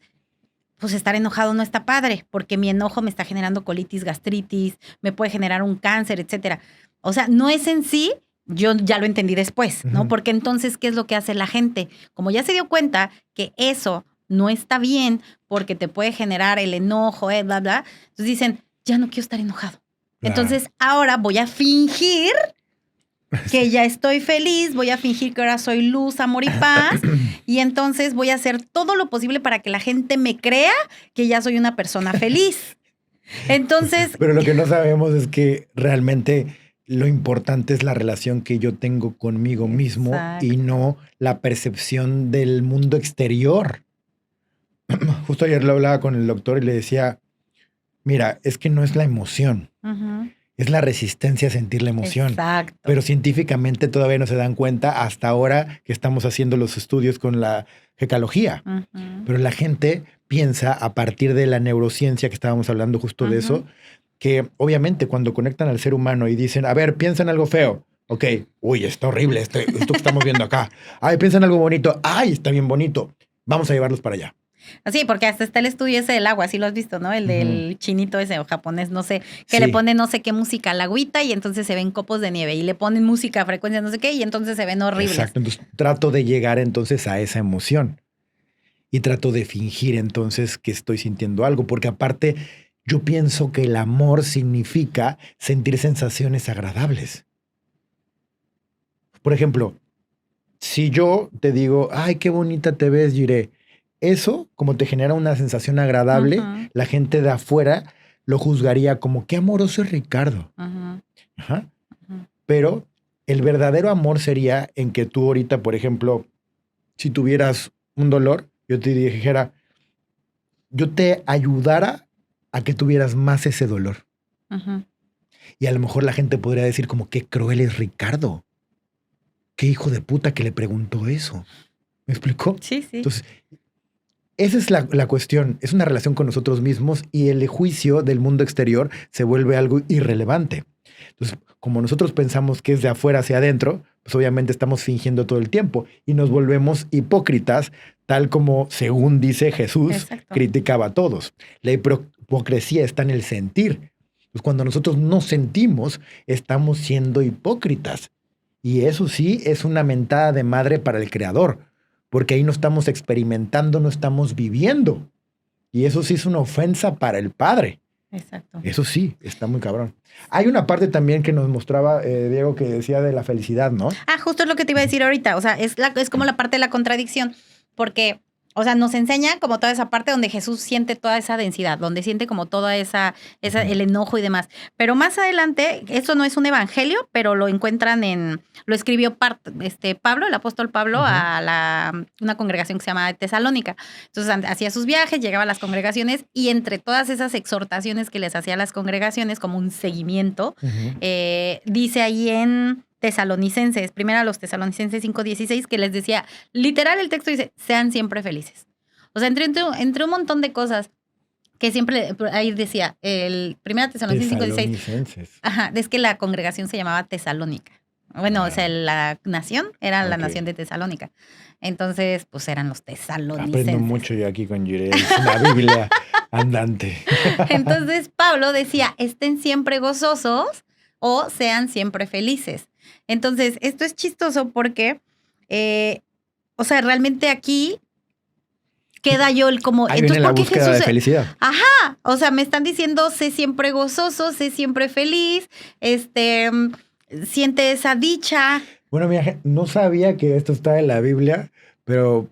pues estar enojado no está padre, porque mi enojo me está generando colitis, gastritis, me puede generar un cáncer, etcétera. O sea, no es en sí, yo ya lo entendí después, ¿no? Porque entonces, ¿qué es lo que hace la gente? Como ya se dio cuenta que eso no está bien porque te puede generar el enojo, bla, bla, entonces dicen, ya no quiero estar enojado. Entonces, ahora voy a fingir que ya estoy feliz, voy a fingir que ahora soy luz, amor y paz, y entonces voy a hacer todo lo posible para que la gente me crea que ya soy una persona feliz. Entonces... Pero lo que no sabemos es que realmente lo importante es la relación que yo tengo conmigo mismo y no la percepción del mundo exterior. Justo ayer lo hablaba con el doctor y le decía, mira, es que no es la emoción. Es la resistencia a sentir la emoción. Exacto. Pero científicamente todavía no se dan cuenta hasta ahora que estamos haciendo los estudios con la gecología. Pero la gente piensa a partir de la neurociencia que estábamos hablando justo de eso, que obviamente cuando conectan al ser humano y dicen, a ver, piensa en algo feo. Ok, uy, está horrible esto que estamos viendo acá. Ay, piensa en algo bonito. Ay, está bien bonito. Vamos a llevarlos para allá. Así, porque hasta está el estudio ese del agua, sí lo has visto, ¿no? El del chinito ese o japonés, no sé, que le ponen no sé qué música al agüita y entonces se ven copos de nieve y le ponen música a frecuencia no sé qué y entonces se ven horribles. Exacto, entonces trato de llegar entonces a esa emoción y trato de fingir entonces que estoy sintiendo algo, porque aparte yo pienso que el amor significa sentir sensaciones agradables. Por ejemplo, si yo te digo, ay, qué bonita te ves, Jiré, eso, como te genera una sensación agradable, la gente de afuera lo juzgaría como, qué amoroso es Ricardo. Pero el verdadero amor sería en que tú ahorita, por ejemplo, si tuvieras un dolor, yo te dijera, yo te ayudara a que tuvieras más ese dolor. Y a lo mejor la gente podría decir como, qué cruel es Ricardo. Qué hijo de puta que le preguntó eso. ¿Me explicó? Sí, sí. Entonces, esa es la cuestión. Es una relación con nosotros mismos y el juicio del mundo exterior se vuelve algo irrelevante. Entonces, como nosotros pensamos que es de afuera hacia adentro, pues obviamente estamos fingiendo todo el tiempo y nos volvemos hipócritas, tal como, según dice Jesús, criticaba a todos. La hipocresía está en el sentir. Pues cuando nosotros no sentimos, estamos siendo hipócritas. Y eso sí es una mentada de madre para el Creador. Porque ahí no estamos experimentando, no estamos viviendo. Y eso sí es una ofensa para el Padre. Exacto. Eso sí, está muy cabrón. Hay una parte también que nos mostraba Diego que decía de la felicidad, ¿no? Justo es lo que te iba a decir ahorita. O sea, es como la parte de la contradicción. Porque, o sea, nos enseña como toda esa parte donde Jesús siente toda esa densidad, donde siente como toda esa el enojo y demás. Pero más adelante, eso no es un evangelio, pero lo encuentran lo escribió Pablo, el apóstol Pablo, a una congregación que se llama Tesalónica. Entonces hacía sus viajes, llegaba a las congregaciones y entre todas esas exhortaciones que les hacía a las congregaciones como un seguimiento, dice ahí en Tesalonicenses, primero a los Tesalonicenses 5:16, que les decía, literal el texto dice, sean siempre felices. O sea, entre un montón de cosas que siempre, ahí decía, el primero Tesalonicenses 5:16, es que la congregación se llamaba Tesalónica. Bueno, o sea, la nación era la nación de Tesalónica. Entonces, pues eran los tesalonicenses. Aprendo mucho yo aquí con Jiré, es una Biblia andante. Entonces, Pablo decía, estén siempre gozosos o sean siempre felices. Entonces, esto es chistoso porque, o sea, realmente aquí queda yo el como... Ahí entonces, viene la ¿por qué búsqueda Jesús? De felicidad. O sea, me están diciendo, sé siempre gozoso, sé siempre feliz, siente esa dicha. Bueno, mira, no sabía que esto está en la Biblia, pero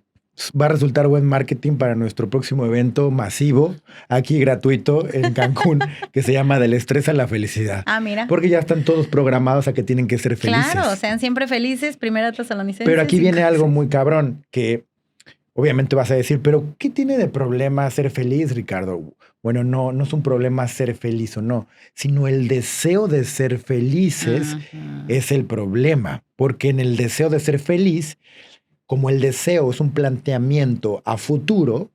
va a resultar buen marketing para nuestro próximo evento masivo, aquí gratuito en Cancún, que se llama Del estrés a la felicidad. Ah, mira. Porque ya están todos programados a que tienen que ser felices. Claro, sean siempre felices, Primera Tesalonicenses. Pero aquí viene algo muy cabrón, que obviamente vas a decir, pero ¿qué tiene de problema ser feliz, Ricardo? Bueno, no es un problema ser feliz o no, sino el deseo de ser felices es el problema, porque en el deseo de ser feliz, como el deseo es un planteamiento a futuro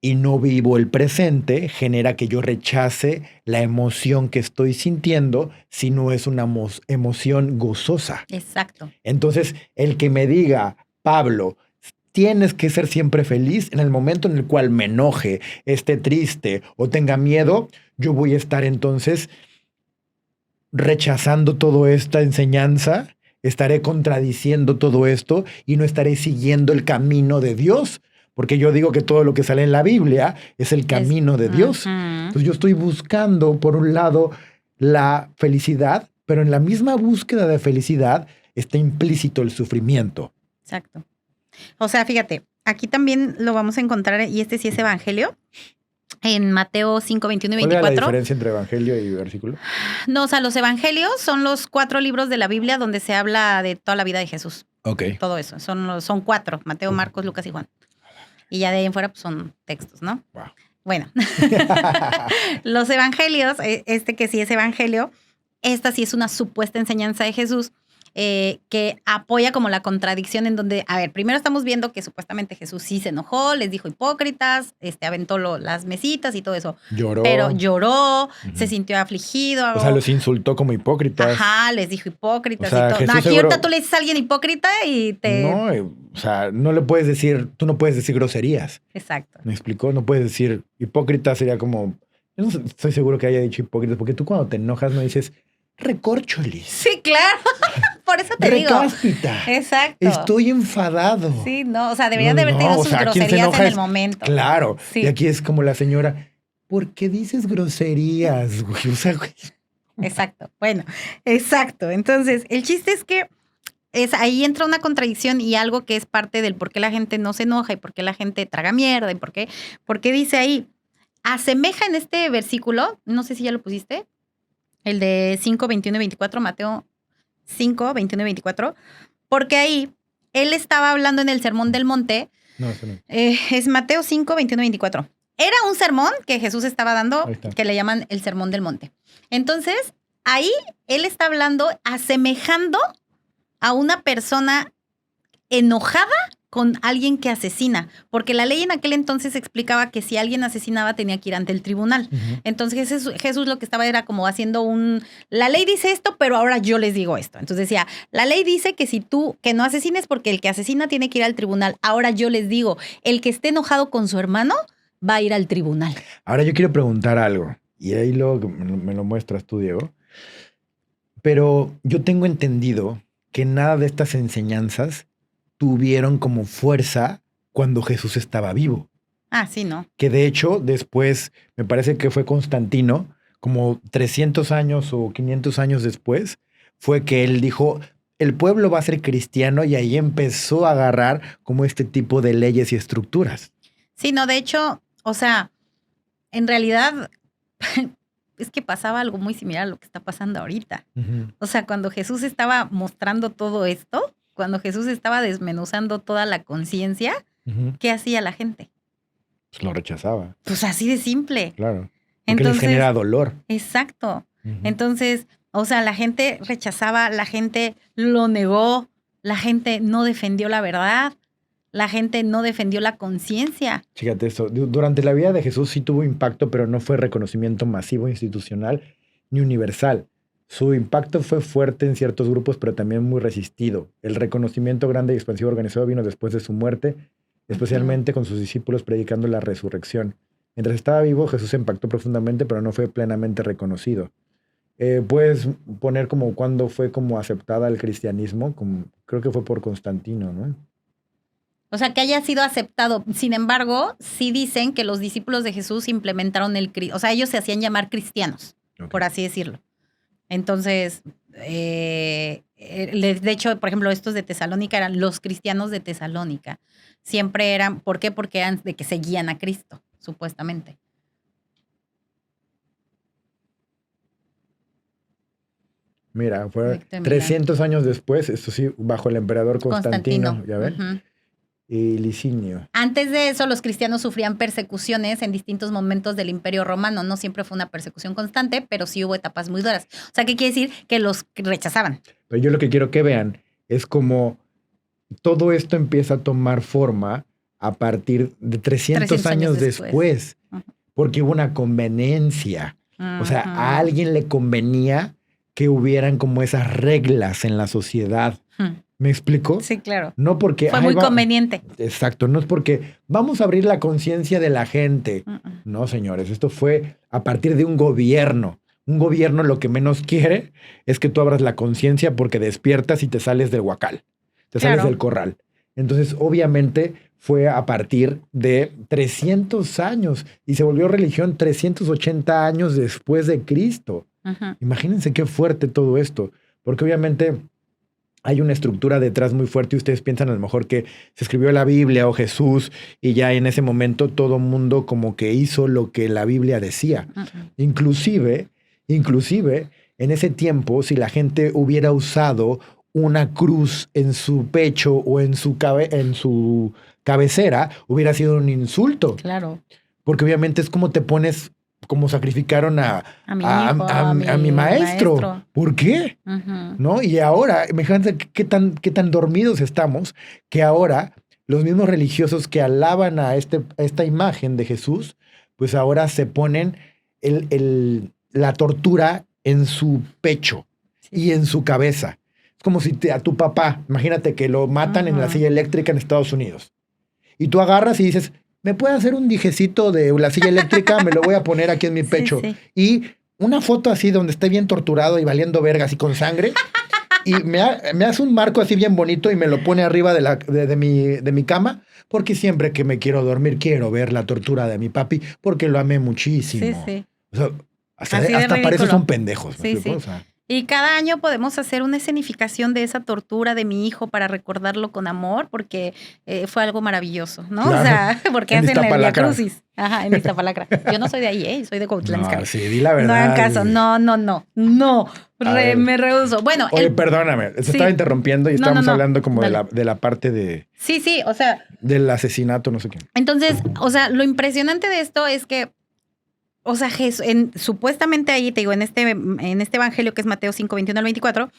y no vivo el presente, genera que yo rechace la emoción que estoy sintiendo si no es una emoción gozosa. Exacto. Entonces, el que me diga, Pablo, tienes que ser siempre feliz, en el momento en el cual me enoje, esté triste o tenga miedo, yo voy a estar entonces rechazando toda esta enseñanza, estaré contradiciendo todo esto y no estaré siguiendo el camino de Dios, porque yo digo que todo lo que sale en la Biblia es el camino de Dios. Entonces yo estoy buscando, por un lado, la felicidad, pero en la misma búsqueda de felicidad está implícito el sufrimiento. Exacto. O sea, fíjate, aquí también lo vamos a encontrar, y este sí es evangelio, en Mateo 5, 21 y 24. ¿Cuál es la diferencia entre evangelio y versículo? No, o sea, los evangelios son los 4 libros de la Biblia donde se habla de toda la vida de Jesús. Ok. Todo eso. Son 4, Mateo, Marcos, Lucas y Juan. Y ya de ahí en fuera pues, son textos, ¿no? Wow. Bueno, los evangelios, este que sí es evangelio, esta sí es una supuesta enseñanza de Jesús que apoya como la contradicción en donde, a ver, primero estamos viendo que supuestamente Jesús sí se enojó, les dijo hipócritas, aventó las mesitas y todo eso. Lloró. Pero lloró, se sintió afligido. O sea, los insultó como hipócritas. Ajá, les dijo hipócritas o sea, y todo. Jesús No, aquí seguro... ahorita tú le dices a alguien hipócrita y te... No, o sea, no le puedes decir, tú no puedes decir groserías. Exacto. ¿Me explicó? No puedes decir hipócrita, sería como, yo no estoy seguro que haya dicho hipócrita, porque tú cuando te enojas no dices recorcholis. Sí, claro. Por eso te Recáspita. digo. Exacto. Estoy enfadado. Sí, no, o sea, deberían de haber tenido sus groserías en el momento. Claro. Sí. Y aquí es como la señora, ¿por qué dices groserías, güey? O sea, güey. Exacto. Bueno, exacto. Entonces, el chiste es que ahí entra una contradicción y algo que es parte del por qué la gente no se enoja y por qué la gente traga mierda y por qué dice ahí, asemeja en este versículo, no sé si ya lo pusiste, el de 5, 21 y 24, Mateo 5, 21 y 24, porque ahí él estaba hablando en el Sermón del Monte. No, eso no. Es Mateo 5, 21 y 24. Era un sermón que Jesús estaba dando, que le llaman el Sermón del Monte. Entonces, ahí él está hablando, asemejando a una persona enojada con alguien que asesina, porque la ley en aquel entonces explicaba que si alguien asesinaba tenía que ir ante el tribunal. Entonces Jesús lo que estaba era como haciendo la ley dice esto, pero ahora yo les digo esto. Entonces decía, la ley dice que que no asesines porque el que asesina tiene que ir al tribunal. Ahora yo les digo, el que esté enojado con su hermano va a ir al tribunal. Ahora yo quiero preguntar algo, y ahí luego me lo muestras tú, Diego. Pero yo tengo entendido que nada de estas enseñanzas tuvieron como fuerza cuando Jesús estaba vivo. Ah, sí, ¿no? Que de hecho después, me parece que fue Constantino, como 300 años o 500 años después, fue que él dijo, el pueblo va a ser cristiano, y ahí empezó a agarrar como este tipo de leyes y estructuras. Sí, no, de hecho, o sea, en realidad es que pasaba algo muy similar a lo que está pasando ahorita. O sea, cuando Jesús estaba mostrando todo esto, cuando Jesús estaba desmenuzando toda la conciencia, ¿qué hacía la gente? Pues lo rechazaba. Pues así de simple. Claro. Porque les genera dolor. Exacto. Entonces, o sea, la gente rechazaba, la gente lo negó, la gente no defendió la verdad, la gente no defendió la conciencia. Fíjate eso. Durante la vida de Jesús sí tuvo impacto, pero no fue reconocimiento masivo, institucional ni universal. Su impacto fue fuerte en ciertos grupos, pero también muy resistido. El reconocimiento grande y expansivo organizado vino después de su muerte, especialmente con sus discípulos predicando la resurrección. Mientras estaba vivo, Jesús se impactó profundamente, pero no fue plenamente reconocido. Puedes poner como cuándo fue como aceptada el cristianismo, creo que fue por Constantino, ¿no? O sea, que haya sido aceptado. Sin embargo, sí dicen que los discípulos de Jesús implementaron o sea, ellos se hacían llamar cristianos, por así decirlo. Entonces, de hecho, por ejemplo, estos de Tesalónica eran los cristianos de Tesalónica. Siempre eran, ¿por qué? Porque eran de que seguían a Cristo, supuestamente. Mira, fue Edicto de Milán. 300 años después, esto sí, bajo el emperador Constantino, ¿ya ven? Ujú. Y Licinio. Antes de eso, los cristianos sufrían persecuciones en distintos momentos del Imperio Romano. No siempre fue una persecución constante, pero sí hubo etapas muy duras. O sea, ¿qué quiere decir? Que los rechazaban. Pero yo lo que quiero que vean es como todo esto empieza a tomar forma a partir de 300 años después, Ujú. porque hubo una conveniencia. O sea, a Ujú. alguien le convenía que hubieran como esas reglas en la sociedad. Ujú. ¿Me explico? Sí, claro. No porque... Fue "Ay, muy conveniente. Exacto, no es porque vamos a abrir la conciencia de la gente. Ujú. No, señores, esto fue a partir de un gobierno. Un gobierno lo que menos quiere es que tú abras la conciencia porque despiertas y te sales del huacal, te sales Claro. del corral. Entonces, obviamente, fue a partir de 300 años y se volvió religión 380 años después de Cristo. Ujú. Imagínense qué fuerte todo esto, porque obviamente hay una estructura detrás muy fuerte y ustedes piensan a lo mejor que se escribió la Biblia o Jesús y ya en ese momento todo mundo como que hizo lo que la Biblia decía. Ujú. Inclusive, en ese tiempo, si la gente hubiera usado una cruz en su pecho o en su cabecera, hubiera sido un insulto. Claro. Porque obviamente es como te pones, como sacrificaron a mi hijo, a mi maestro. ¿Por qué? Ujú. ¿No? Y ahora, imagínate qué tan dormidos estamos, que ahora los mismos religiosos que alaban a esta imagen de Jesús, pues ahora se ponen la tortura en su pecho Sí. y en su cabeza. Es como si a tu papá, imagínate que lo matan en la Ujú. silla eléctrica en Estados Unidos. Y tú agarras y dices, ¿me puede hacer un dijecito de la silla eléctrica? Me lo voy a poner aquí en mi Sí, pecho. sí. Y una foto así donde esté bien torturado y valiendo verga así con sangre. Y me hace un marco así bien bonito y me lo pone arriba de mi cama. Porque siempre que me quiero dormir quiero ver la tortura de mi papi porque lo amé muchísimo. Sí, sí. O sea, hasta Así de para eso ridículo. son pendejos. ¿me Sí, explico? sí. O sea, Y cada año podemos hacer una escenificación de esa tortura de mi hijo para recordarlo con amor, porque fue algo maravilloso, ¿no? Claro. O sea, porque En hacen el Via Iztapalacra. Crucis. Ajá, en Iztapalacra. Yo no soy de ahí, soy de Cuautitlán no, Izcalli. sí, di la verdad. No hagan caso. No. A ver. Me rehúso. Bueno, Oye, perdóname, te sí. estaba interrumpiendo y No, estábamos no. hablando como de Dale. la parte Sí, o sea, del asesinato, no sé qué. entonces, o sea, lo impresionante de esto es que, o sea, supuestamente ahí, te digo, en este evangelio que es Mateo 5, 21 al 24,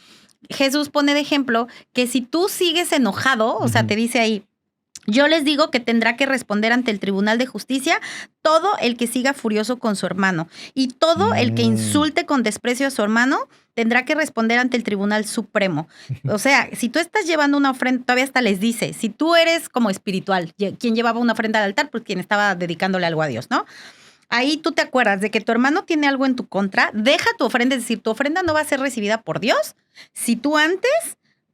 Jesús pone de ejemplo que si tú sigues enojado, o sea, Ujú. te dice ahí, yo les digo que tendrá que responder ante el tribunal de justicia todo el que siga furioso con su hermano y todo el que insulte con desprecio a su hermano tendrá que responder ante el tribunal supremo. O sea, si tú estás llevando una ofrenda, todavía hasta les dice, si tú eres como espiritual, quien llevaba una ofrenda al altar, pues quien estaba dedicándole algo a Dios, ¿no? Ahí tú te acuerdas de que tu hermano tiene algo en tu contra, deja tu ofrenda, es decir, tu ofrenda no va a ser recibida por Dios si tú antes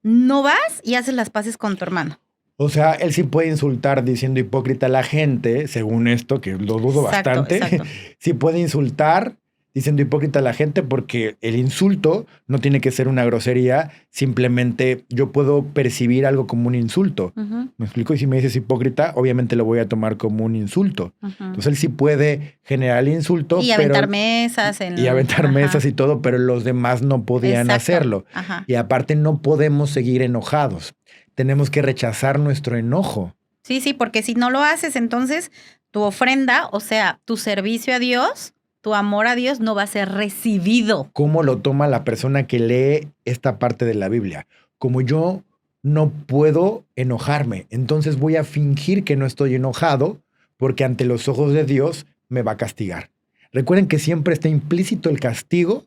no vas y haces las paces con tu hermano. O sea, él sí puede insultar diciendo hipócrita a la gente, según esto, que lo dudo bastante. Exacto. Sí puede insultar diciendo hipócrita a la gente porque el insulto no tiene que ser una grosería, simplemente yo puedo percibir algo como un insulto. Uh-huh. ¿Me explico? Y si me dices hipócrita, obviamente lo voy a tomar como un insulto. Uh-huh. Entonces él sí puede generar el insulto. Y aventar mesas. Y aventar mesas y todo, pero los demás no podían hacerlo. Ajá. Y aparte no podemos seguir enojados. Tenemos que rechazar nuestro enojo. Sí, porque si no lo haces, entonces tu ofrenda, o sea, tu servicio a Dios, tu amor a Dios no va a ser recibido. ¿Cómo lo toma la persona que lee esta parte de la Biblia? Como yo no puedo enojarme, entonces voy a fingir que no estoy enojado porque ante los ojos de Dios me va a castigar. Recuerden que siempre está implícito el castigo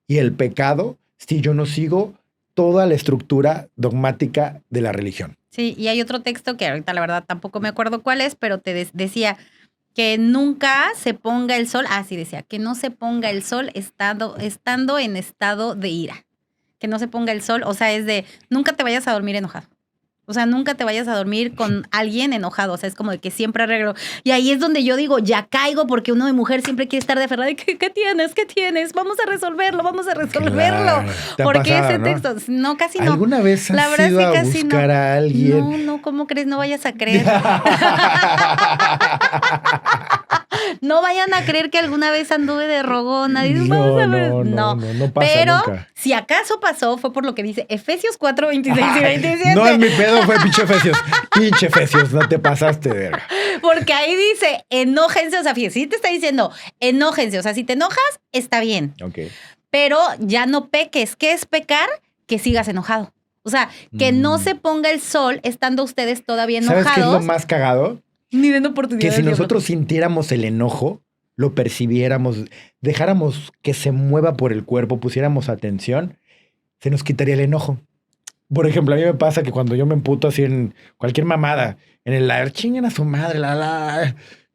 y el pecado si yo no sigo toda la estructura dogmática de la religión. Sí, y hay otro texto que ahorita la verdad tampoco me acuerdo cuál es, pero te decía que nunca se ponga el sol, sí decía, que no se ponga el sol estando en estado de ira. Que no se ponga el sol, o sea, es de nunca te vayas a dormir enojado. O sea, nunca te vayas a dormir con alguien enojado. O sea, es como de que siempre arreglo. Y ahí es donde yo digo, ya caigo, porque uno de mujer siempre quiere estar de aferrada. ¿Qué tienes? ¿Qué tienes? Vamos a resolverlo. Claro. ¿Te ha Porque pasado, ese no? texto, no, casi no. ¿Alguna vez La has verdad ido es que a casi buscar no. a alguien? No, ¿cómo crees? No vayas a creer. No vayan a creer que alguna vez anduve de rogona. Dices, vamos a ver. No pasa Pero nunca. si acaso pasó, fue por lo que dice Efesios 4, 26 y 27. No es mi pedo, fue pinche Efesios. Pinche Efesios, no te pasaste, verga. Porque ahí dice, enójense. O sea, fíjate, sí te está diciendo, enójense. O sea, si te enojas, está bien. Ok. Pero ya no peques. ¿Qué es pecar? Que sigas enojado. O sea, que no se ponga el sol estando ustedes todavía enojados. ¿Sabes qué es lo más cagado? Ni den oportunidad. Que si nosotros sintiéramos el enojo, lo percibiéramos, dejáramos que se mueva por el cuerpo, pusiéramos atención, se nos quitaría el enojo. Por ejemplo, a mí me pasa que cuando yo me emputo así en cualquier mamada, en el aire, chingan a su madre,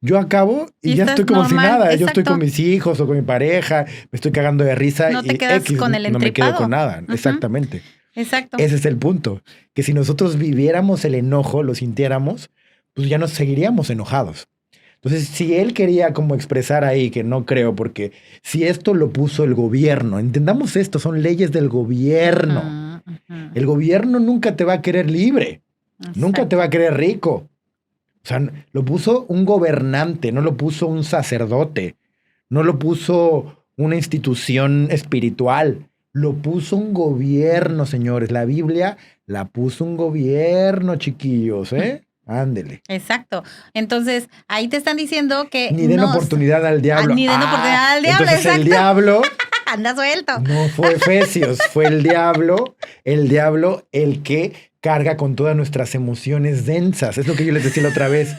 yo acabo y ya estoy como normal, si nada. exacto. Yo estoy con mis hijos o con mi pareja, me estoy cagando de risa. No te quedas con el no me quedo entripado. con nada. Exactamente. Exacto. Ese es el punto. Que si nosotros viviéramos el enojo, lo sintiéramos, pues ya nos seguiríamos enojados. Entonces, si él quería como expresar ahí, que no creo, porque si esto lo puso el gobierno, entendamos esto, son leyes del gobierno. El gobierno nunca te va a querer libre, nunca te va a querer rico. O sea, lo puso un gobernante, no lo puso un sacerdote, no lo puso una institución espiritual, lo puso un gobierno, señores. La Biblia la puso un gobierno, chiquillos, ¿eh? Ándele. Exacto. Entonces, ahí te están diciendo que ni den oportunidad al diablo. Ni den oportunidad al diablo, entonces exacto. El diablo anda suelto. No fue Efesios, fue el diablo el que carga con todas nuestras emociones densas. Es lo que yo les decía la otra vez.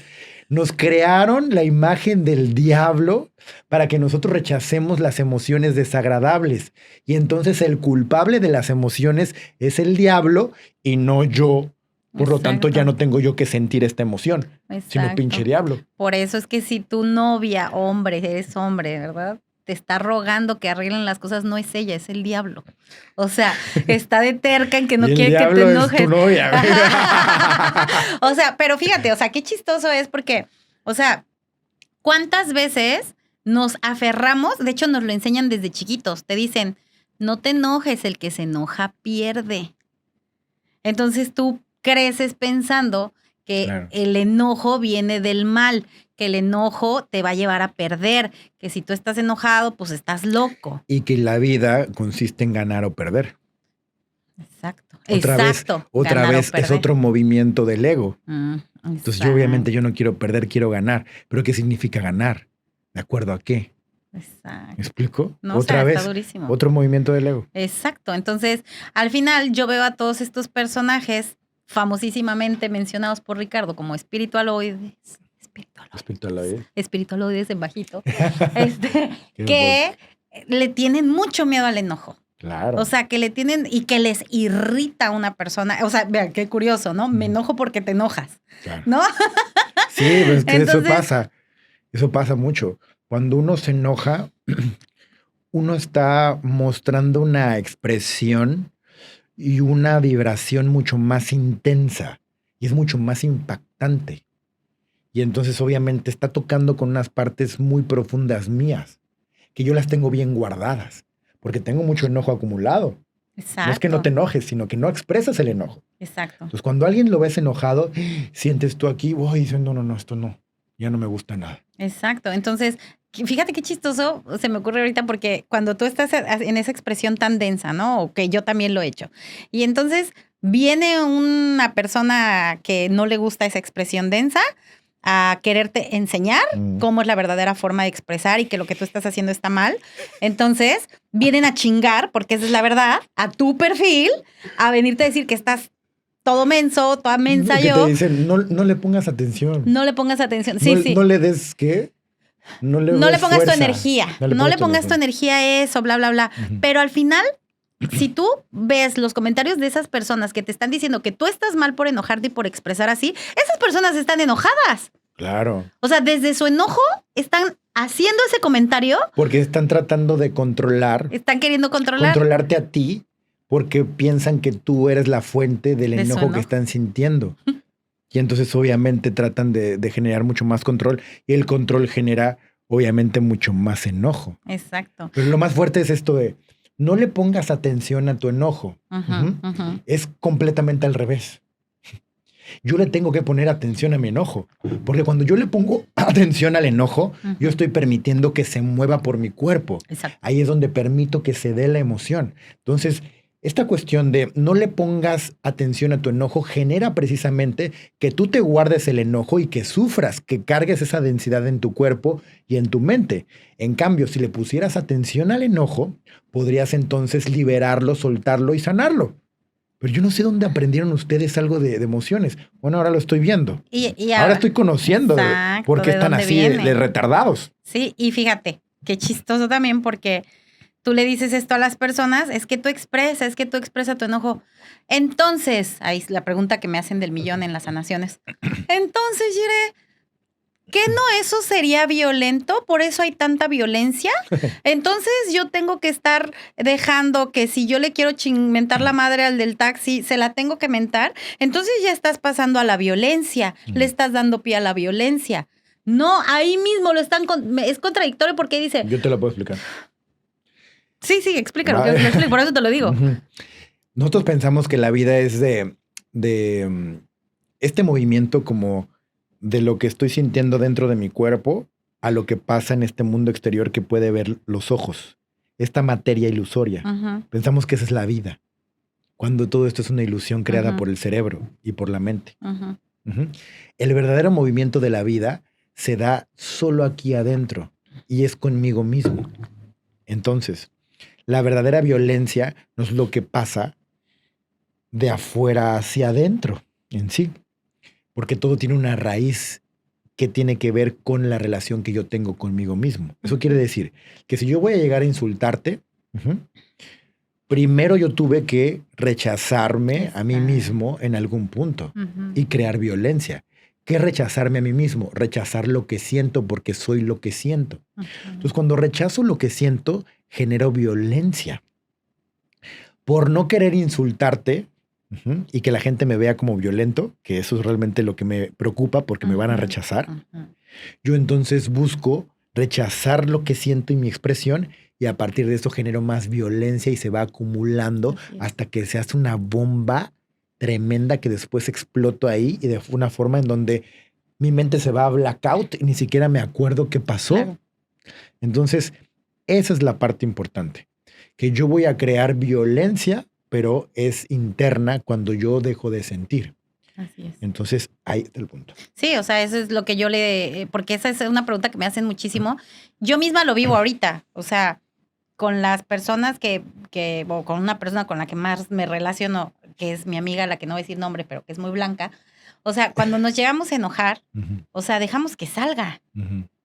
Nos crearon la imagen del diablo para que nosotros rechacemos las emociones desagradables. Y entonces el culpable de las emociones es el diablo y no yo. Por lo tanto, ya no tengo yo que sentir esta emoción, sino pinche diablo. Por eso es que si tu novia, hombre, eres hombre, ¿verdad? Te está rogando que arreglen las cosas, no es ella, es el diablo. O sea, está de terca en que no quiere que te enojes. Es tu novia. O sea, pero fíjate, o sea, qué chistoso es porque, o sea, ¿cuántas veces nos aferramos? De hecho, nos lo enseñan desde chiquitos. Te dicen, no te enojes, el que se enoja pierde. Entonces tú creces pensando que el enojo viene del mal, que el enojo te va a llevar a perder, que si tú estás enojado, pues estás loco. Y que la vida consiste en ganar o perder. Exacto. Otra vez es otro movimiento del ego. Entonces yo no quiero perder, quiero ganar. ¿Pero qué significa ganar? ¿De acuerdo a qué? Exacto. ¿Me explico? No, Otra vez, está durísimo. Otro movimiento del ego. Exacto. Entonces, al final yo veo a todos estos personajes famosísimamente mencionados por Ricardo como espiritualoides en bajito, que le tienen mucho miedo al enojo. Claro. O sea, que le tienen y que les irrita a una persona. O sea, vean, qué curioso, ¿no? Me enojo porque te enojas, claro. ¿No? Sí, pues es que entonces, eso pasa mucho. Cuando uno se enoja, uno está mostrando una expresión y una vibración mucho más intensa y es mucho más impactante. Y entonces obviamente está tocando con unas partes muy profundas mías, que yo las tengo bien guardadas, porque tengo mucho enojo acumulado. Exacto. No es que no te enojes, sino que no expresas el enojo. Exacto. Entonces cuando alguien lo ves enojado, sientes tú aquí, voy diciendo, no, esto no, ya no me gusta nada. Exacto. Entonces, fíjate qué chistoso se me ocurre ahorita porque cuando tú estás en esa expresión tan densa, ¿no? O que yo también lo he hecho. Y entonces viene una persona que no le gusta esa expresión densa a quererte enseñar cómo es la verdadera forma de expresar y que lo que tú estás haciendo está mal. Entonces, vienen a chingar, porque esa es la verdad, a tu perfil, a venirte a decir que estás todo menso, toda mensa yo. Te dicen, no le pongas atención. No le pongas atención. Sí, sí. No le des, ¿qué? No le pongas tu energía. No le pongas tu energía a eso, bla, bla, bla. Pero al final, si tú ves los comentarios de esas personas que te están diciendo que tú estás mal por enojarte y por expresar así, esas personas están enojadas. Claro. O sea, desde su enojo están haciendo ese comentario. Porque están tratando de controlar. Están queriendo controlar. Controlarte a ti porque piensan que tú eres la fuente del De su enojo que enojo. están sintiendo. Y entonces obviamente tratan de generar mucho más control y el control genera obviamente mucho más enojo. Exacto. Pero lo más fuerte es esto de no le pongas atención a tu enojo. Ujú, ujú. Es completamente al revés. Yo le tengo que poner atención a mi enojo, porque cuando yo le pongo atención al enojo, yo Ujú. estoy permitiendo que se mueva por mi cuerpo. Exacto. Ahí es donde permito que se dé la emoción. Entonces, esta cuestión de no le pongas atención a tu enojo genera precisamente que tú te guardes el enojo y que sufras, que cargues esa densidad en tu cuerpo y en tu mente. En cambio, si le pusieras atención al enojo, podrías entonces liberarlo, soltarlo y sanarlo. Pero yo no sé dónde aprendieron ustedes algo de emociones. Bueno, ahora lo estoy viendo. Y Ahora estoy conociendo exacto, por qué de están dónde así de viene. retardados. Sí, y fíjate, qué chistoso también porque tú le dices esto a las personas, es que tú expresas tu enojo. Entonces, ahí es la pregunta que me hacen del millón en las sanaciones. Entonces, Jire, ¿qué no eso sería violento? ¿Por eso hay tanta violencia? Entonces yo tengo que estar dejando que si yo le quiero mentar la madre al del taxi, se la tengo que mentar. Entonces ya estás pasando a la violencia, le estás dando pie a la violencia. No, ahí mismo es contradictorio porque dice, Yo te lo puedo explicar. sí, explícalo, Vale. que lo explico, por eso te lo digo. Ujú. Nosotros pensamos que la vida es de este movimiento como de lo que estoy sintiendo dentro de mi cuerpo a lo que pasa en este mundo exterior que puede ver los ojos. Esta materia ilusoria. Ujú, Pensamos que esa es la vida, cuando todo esto es una ilusión creada Ujú. por el cerebro y por la mente. ujú. Ujú. El verdadero movimiento de la vida se da solo aquí adentro y es conmigo mismo. Entonces, la verdadera violencia no es lo que pasa de afuera hacia adentro en sí, porque todo tiene una raíz que tiene que ver con la relación que yo tengo conmigo mismo. Eso quiere decir que si yo voy a llegar a insultarte, primero yo tuve que rechazarme a mí Exacto. mismo en algún punto Ujú. y crear violencia. ¿Qué es rechazarme a mí mismo? Rechazar lo que siento porque soy lo que siento. Ujú. Entonces, cuando rechazo lo que siento, genero violencia. Por no querer insultarte y que la gente me vea como violento, que eso es realmente lo que me preocupa porque me van a Ujú. rechazar, Ujú. yo entonces busco rechazar lo que siento y mi expresión y a partir de eso genero más violencia y se va acumulando Así es. hasta que se hace una bomba tremenda que después exploto ahí y de una forma en donde mi mente se va a blackout y ni siquiera me acuerdo qué pasó. Claro. Entonces, esa es la parte importante, que yo voy a crear violencia, pero es interna cuando yo dejo de sentir. Así es. Entonces, ahí está el punto. Sí, o sea, eso es lo que yo porque esa es una pregunta que me hacen muchísimo. Yo misma lo vivo ahorita, o sea, con las personas o con una persona con la que más me relaciono, que es mi amiga, la que no voy a decir nombre, pero que es muy blanca. O sea, cuando nos llegamos a enojar, o sea, dejamos que salga.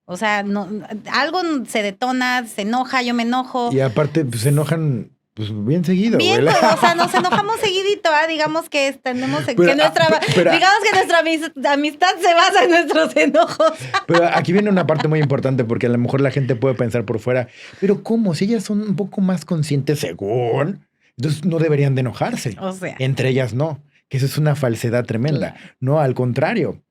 O sea, no, algo se detona, se enoja, yo me enojo. Y aparte, pues, se enojan pues, bien seguido. Bien, güey. o sea, nos enojamos seguidito, digamos que tenemos Pero, que nuestra digamos que nuestra amistad se basa en nuestros enojos. Pero aquí viene una parte muy importante porque a lo mejor la gente puede pensar por fuera, pero ¿cómo? Si ellas son un poco más conscientes según, entonces no deberían de enojarse. O sea, Entre ellas no, que eso es una falsedad tremenda. Claro. No, al contrario.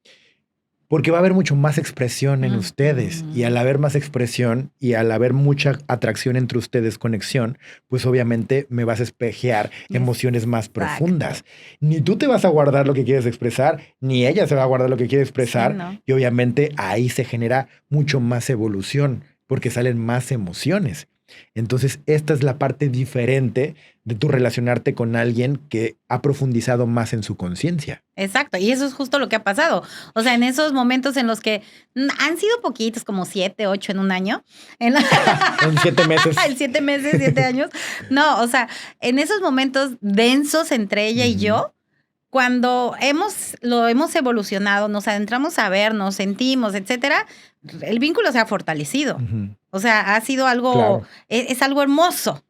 Porque va a haber mucho más expresión en ustedes y al haber más expresión y al haber mucha atracción entre ustedes, conexión, pues obviamente me vas a espejear emociones más profundas. Ni tú te vas a guardar lo que quieres expresar, ni ella se va a guardar lo que quiere expresar. Sí, ¿no? Y obviamente ahí se genera mucho más evolución porque salen más emociones. Entonces, esta es la parte diferente de tu relacionarte con alguien que ha profundizado más en su conciencia. Exacto, y eso es justo lo que ha pasado. O sea, en esos momentos en los que han sido poquitos, como 7, 8 en un año. En 7 meses. En 7 meses, 7 años. No, o sea, en esos momentos densos entre ella y yo, cuando lo hemos evolucionado, nos adentramos a ver, nos sentimos, etcétera, el vínculo se ha fortalecido. O sea, ha sido algo, Claro. es algo hermoso.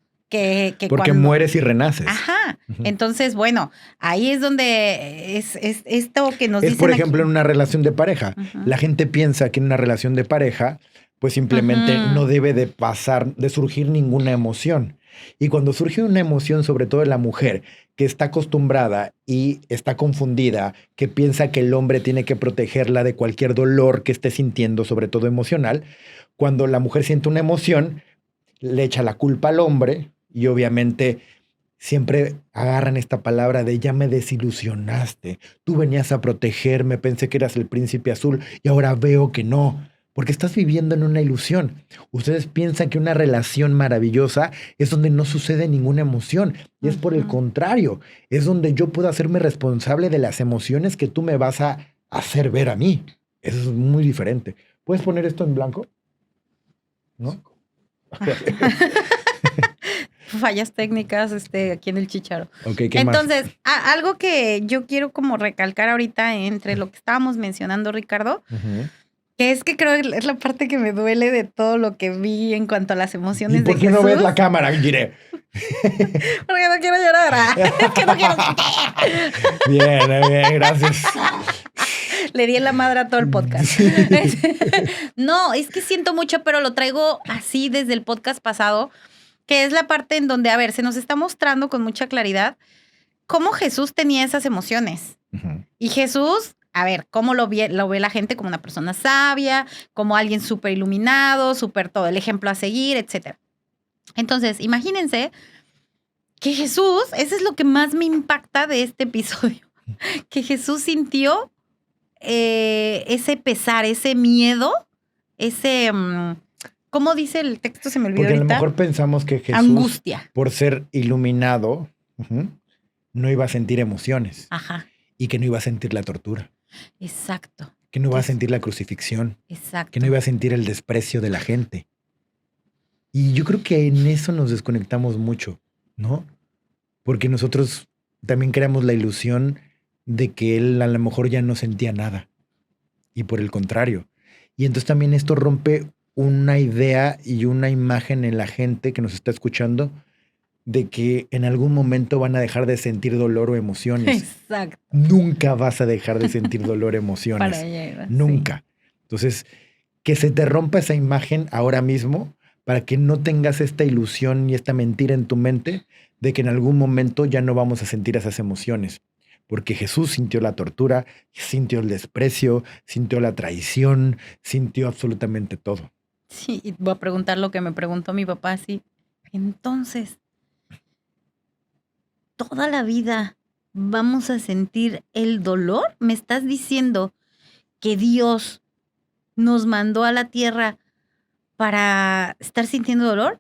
Porque mueres y renaces. Ajá. Entonces, bueno, ahí es donde es esto que nos dicen. Es, por ejemplo, aquí. en una relación de pareja. La gente piensa que en una relación de pareja, pues simplemente no debe de surgir ninguna emoción. Y cuando surge una emoción, sobre todo en la mujer, que está acostumbrada y está confundida, que piensa que el hombre tiene que protegerla de cualquier dolor que esté sintiendo, sobre todo emocional, cuando la mujer siente una emoción, le echa la culpa al hombre y obviamente siempre agarran esta palabra de ya me desilusionaste, tú venías a protegerme, pensé que eras el príncipe azul y ahora veo que no, porque estás viviendo en una ilusión. Ustedes piensan que una relación maravillosa es donde no sucede ninguna emoción y es por el contrario, es donde yo puedo hacerme responsable de las emociones que tú me vas a hacer ver a mí. Eso es muy diferente. ¿Puedes poner esto en blanco? ¿No? Fallas técnicas aquí en el Chicharo. Ok, ¿qué Entonces, más? algo que yo quiero como recalcar ahorita entre lo que estábamos mencionando, Ricardo, que es que creo que es la parte que me duele de todo lo que vi en cuanto a las emociones ¿Y de por qué Jesús. no ves la cámara, Gire? Porque no quiero llorar. Es que no quiero Bien, bien, gracias. Le di en la madre a todo el podcast. No, es que siento mucho, pero lo traigo así desde el podcast pasado, que es la parte en donde, a ver, se nos está mostrando con mucha claridad cómo Jesús tenía esas emociones. Y Jesús, a ver, cómo lo ve la gente como una persona sabia, como alguien súper iluminado, súper todo, el ejemplo a seguir, etc. Entonces, imagínense que Jesús, eso es lo que más me impacta de este episodio, que Jesús sintió ese pesar, ese miedo, ese... ¿Cómo dice el texto? Se me olvidó Porque ahorita. a lo mejor pensamos que Jesús, angustia, por ser iluminado, no iba a sentir emociones. Ajá. Y que no iba a sentir la tortura. Exacto. Que no iba a sentir la crucifixión. Exacto. Que no iba a sentir el desprecio de la gente. Y yo creo que en eso nos desconectamos mucho, ¿no? Porque nosotros también creamos la ilusión de que él a lo mejor ya no sentía nada. Y por el contrario. Y entonces también esto rompe una idea y una imagen en la gente que nos está escuchando de que en algún momento van a dejar de sentir dolor o emociones. Exacto. Nunca vas a dejar de sentir dolor o emociones. Para allá, Nunca. Sí. Entonces, que se te rompa esa imagen ahora mismo para que no tengas esta ilusión y esta mentira en tu mente de que en algún momento ya no vamos a sentir esas emociones. Porque Jesús sintió la tortura, sintió el desprecio, sintió la traición, sintió absolutamente todo. Sí, y voy a preguntar lo que me preguntó mi papá, así. Entonces, ¿toda la vida vamos a sentir el dolor? ¿Me estás diciendo que Dios nos mandó a la tierra para estar sintiendo dolor?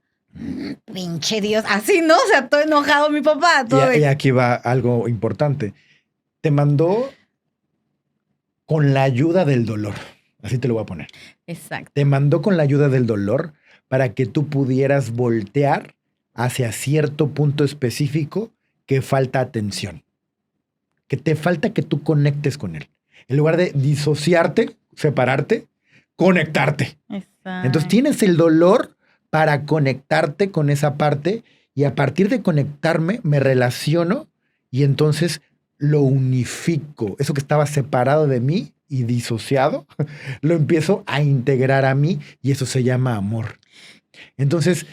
Pinche Dios, así no, o sea, todo enojado mi papá. Todo Y aquí va algo importante. Te mandó con la ayuda del dolor. Así te lo voy a poner. Exacto. Te mandó con la ayuda del dolor para que tú pudieras voltear hacia cierto punto específico que falta atención. Que te falta que tú conectes con él. En lugar de disociarte, separarte, conectarte. Exacto. Entonces tienes el dolor para conectarte con esa parte y a partir de conectarme me relaciono y entonces lo unifico. Eso que estaba separado de mí y disociado, lo empiezo a integrar a mí y eso se llama amor. Entonces,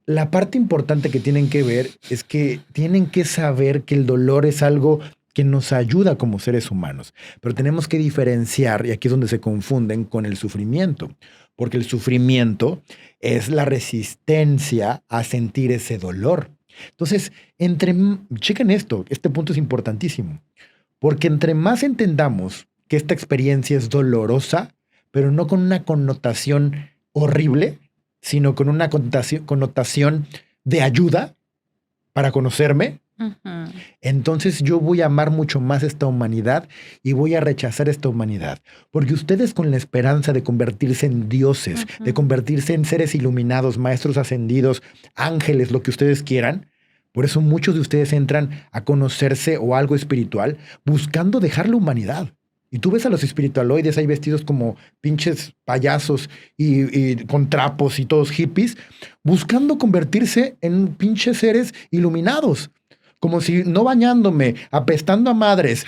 la parte importante que tienen que ver es que tienen que saber que el dolor es algo que nos ayuda como seres humanos, pero tenemos que diferenciar, y aquí es donde se confunden, con el sufrimiento, porque el sufrimiento es la resistencia a sentir ese dolor. Entonces, chequen esto, este punto es importantísimo, porque entre más entendamos que esta experiencia es dolorosa, pero no con una connotación horrible, sino con una connotación de ayuda para conocerme, entonces yo voy a amar mucho más esta humanidad y voy a rechazar esta humanidad. Porque ustedes con la esperanza de convertirse en dioses, de convertirse en seres iluminados, maestros ascendidos, ángeles, lo que ustedes quieran, por eso muchos de ustedes entran a conocerse o algo espiritual buscando dejar la humanidad. Y tú ves a los espiritualoides ahí vestidos como pinches payasos y con trapos y todos hippies, buscando convertirse en pinches seres iluminados. como si no bañándome, apestando a madres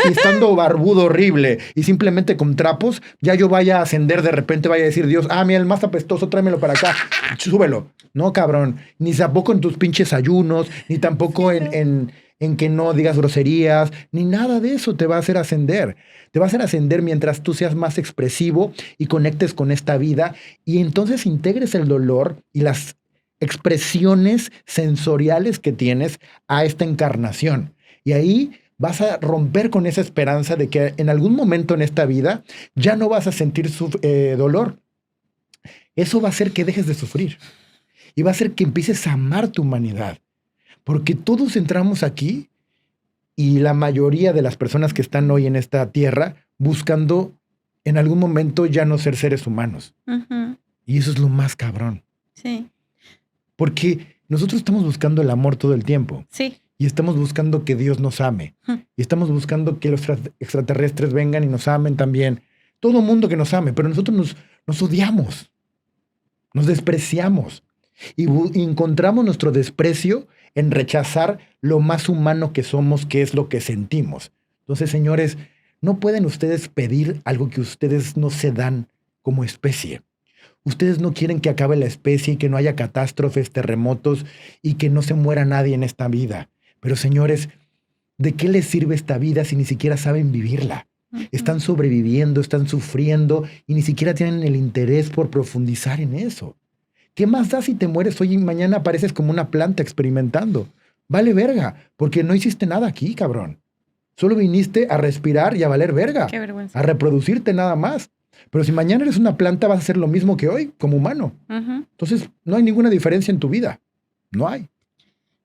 y estando barbudo horrible y simplemente con trapos, ya yo vaya a ascender, de repente vaya a decir Dios, mira, el más apestoso, tráemelo para acá, súbelo. No, cabrón, ni tampoco en tus pinches ayunos, ni tampoco en que no digas groserías, ni nada de eso te va a hacer ascender. Te va a hacer ascender mientras tú seas más expresivo y conectes con esta vida y entonces integres el dolor y las expresiones sensoriales que tienes a esta encarnación. Y ahí vas a romper con esa esperanza de que en algún momento en esta vida ya no vas a sentir dolor. Eso va a hacer que dejes de sufrir y va a hacer que empieces a amar tu humanidad. Porque todos entramos aquí y la mayoría de las personas que están hoy en esta tierra buscando en algún momento ya no ser seres humanos. Uh-huh. Y eso es lo más cabrón. Sí. Porque nosotros estamos buscando el amor todo el tiempo. Sí. Y estamos buscando que Dios nos ame. Y estamos buscando que los extraterrestres vengan y nos amen también. Todo mundo que nos ame, pero nosotros nos odiamos. Nos despreciamos. Y encontramos nuestro desprecio en rechazar lo más humano que somos, que es lo que sentimos. Entonces, señores, no pueden ustedes pedir algo que ustedes no se dan como especie. Ustedes no quieren que acabe la especie y que no haya catástrofes, terremotos y que no se muera nadie en esta vida. Pero, señores, ¿de qué les sirve esta vida si ni siquiera saben vivirla? Uh-huh. Están sobreviviendo, están sufriendo y ni siquiera tienen el interés por profundizar en eso. ¿Qué más da si te mueres hoy y mañana apareces como una planta experimentando? Vale verga, porque no hiciste nada aquí, cabrón. Solo viniste a respirar y a valer verga. Qué vergüenza. A reproducirte nada más. Pero si mañana eres una planta, vas a hacer lo mismo que hoy, como humano. Uh-huh. Entonces, no hay ninguna diferencia en tu vida. No hay.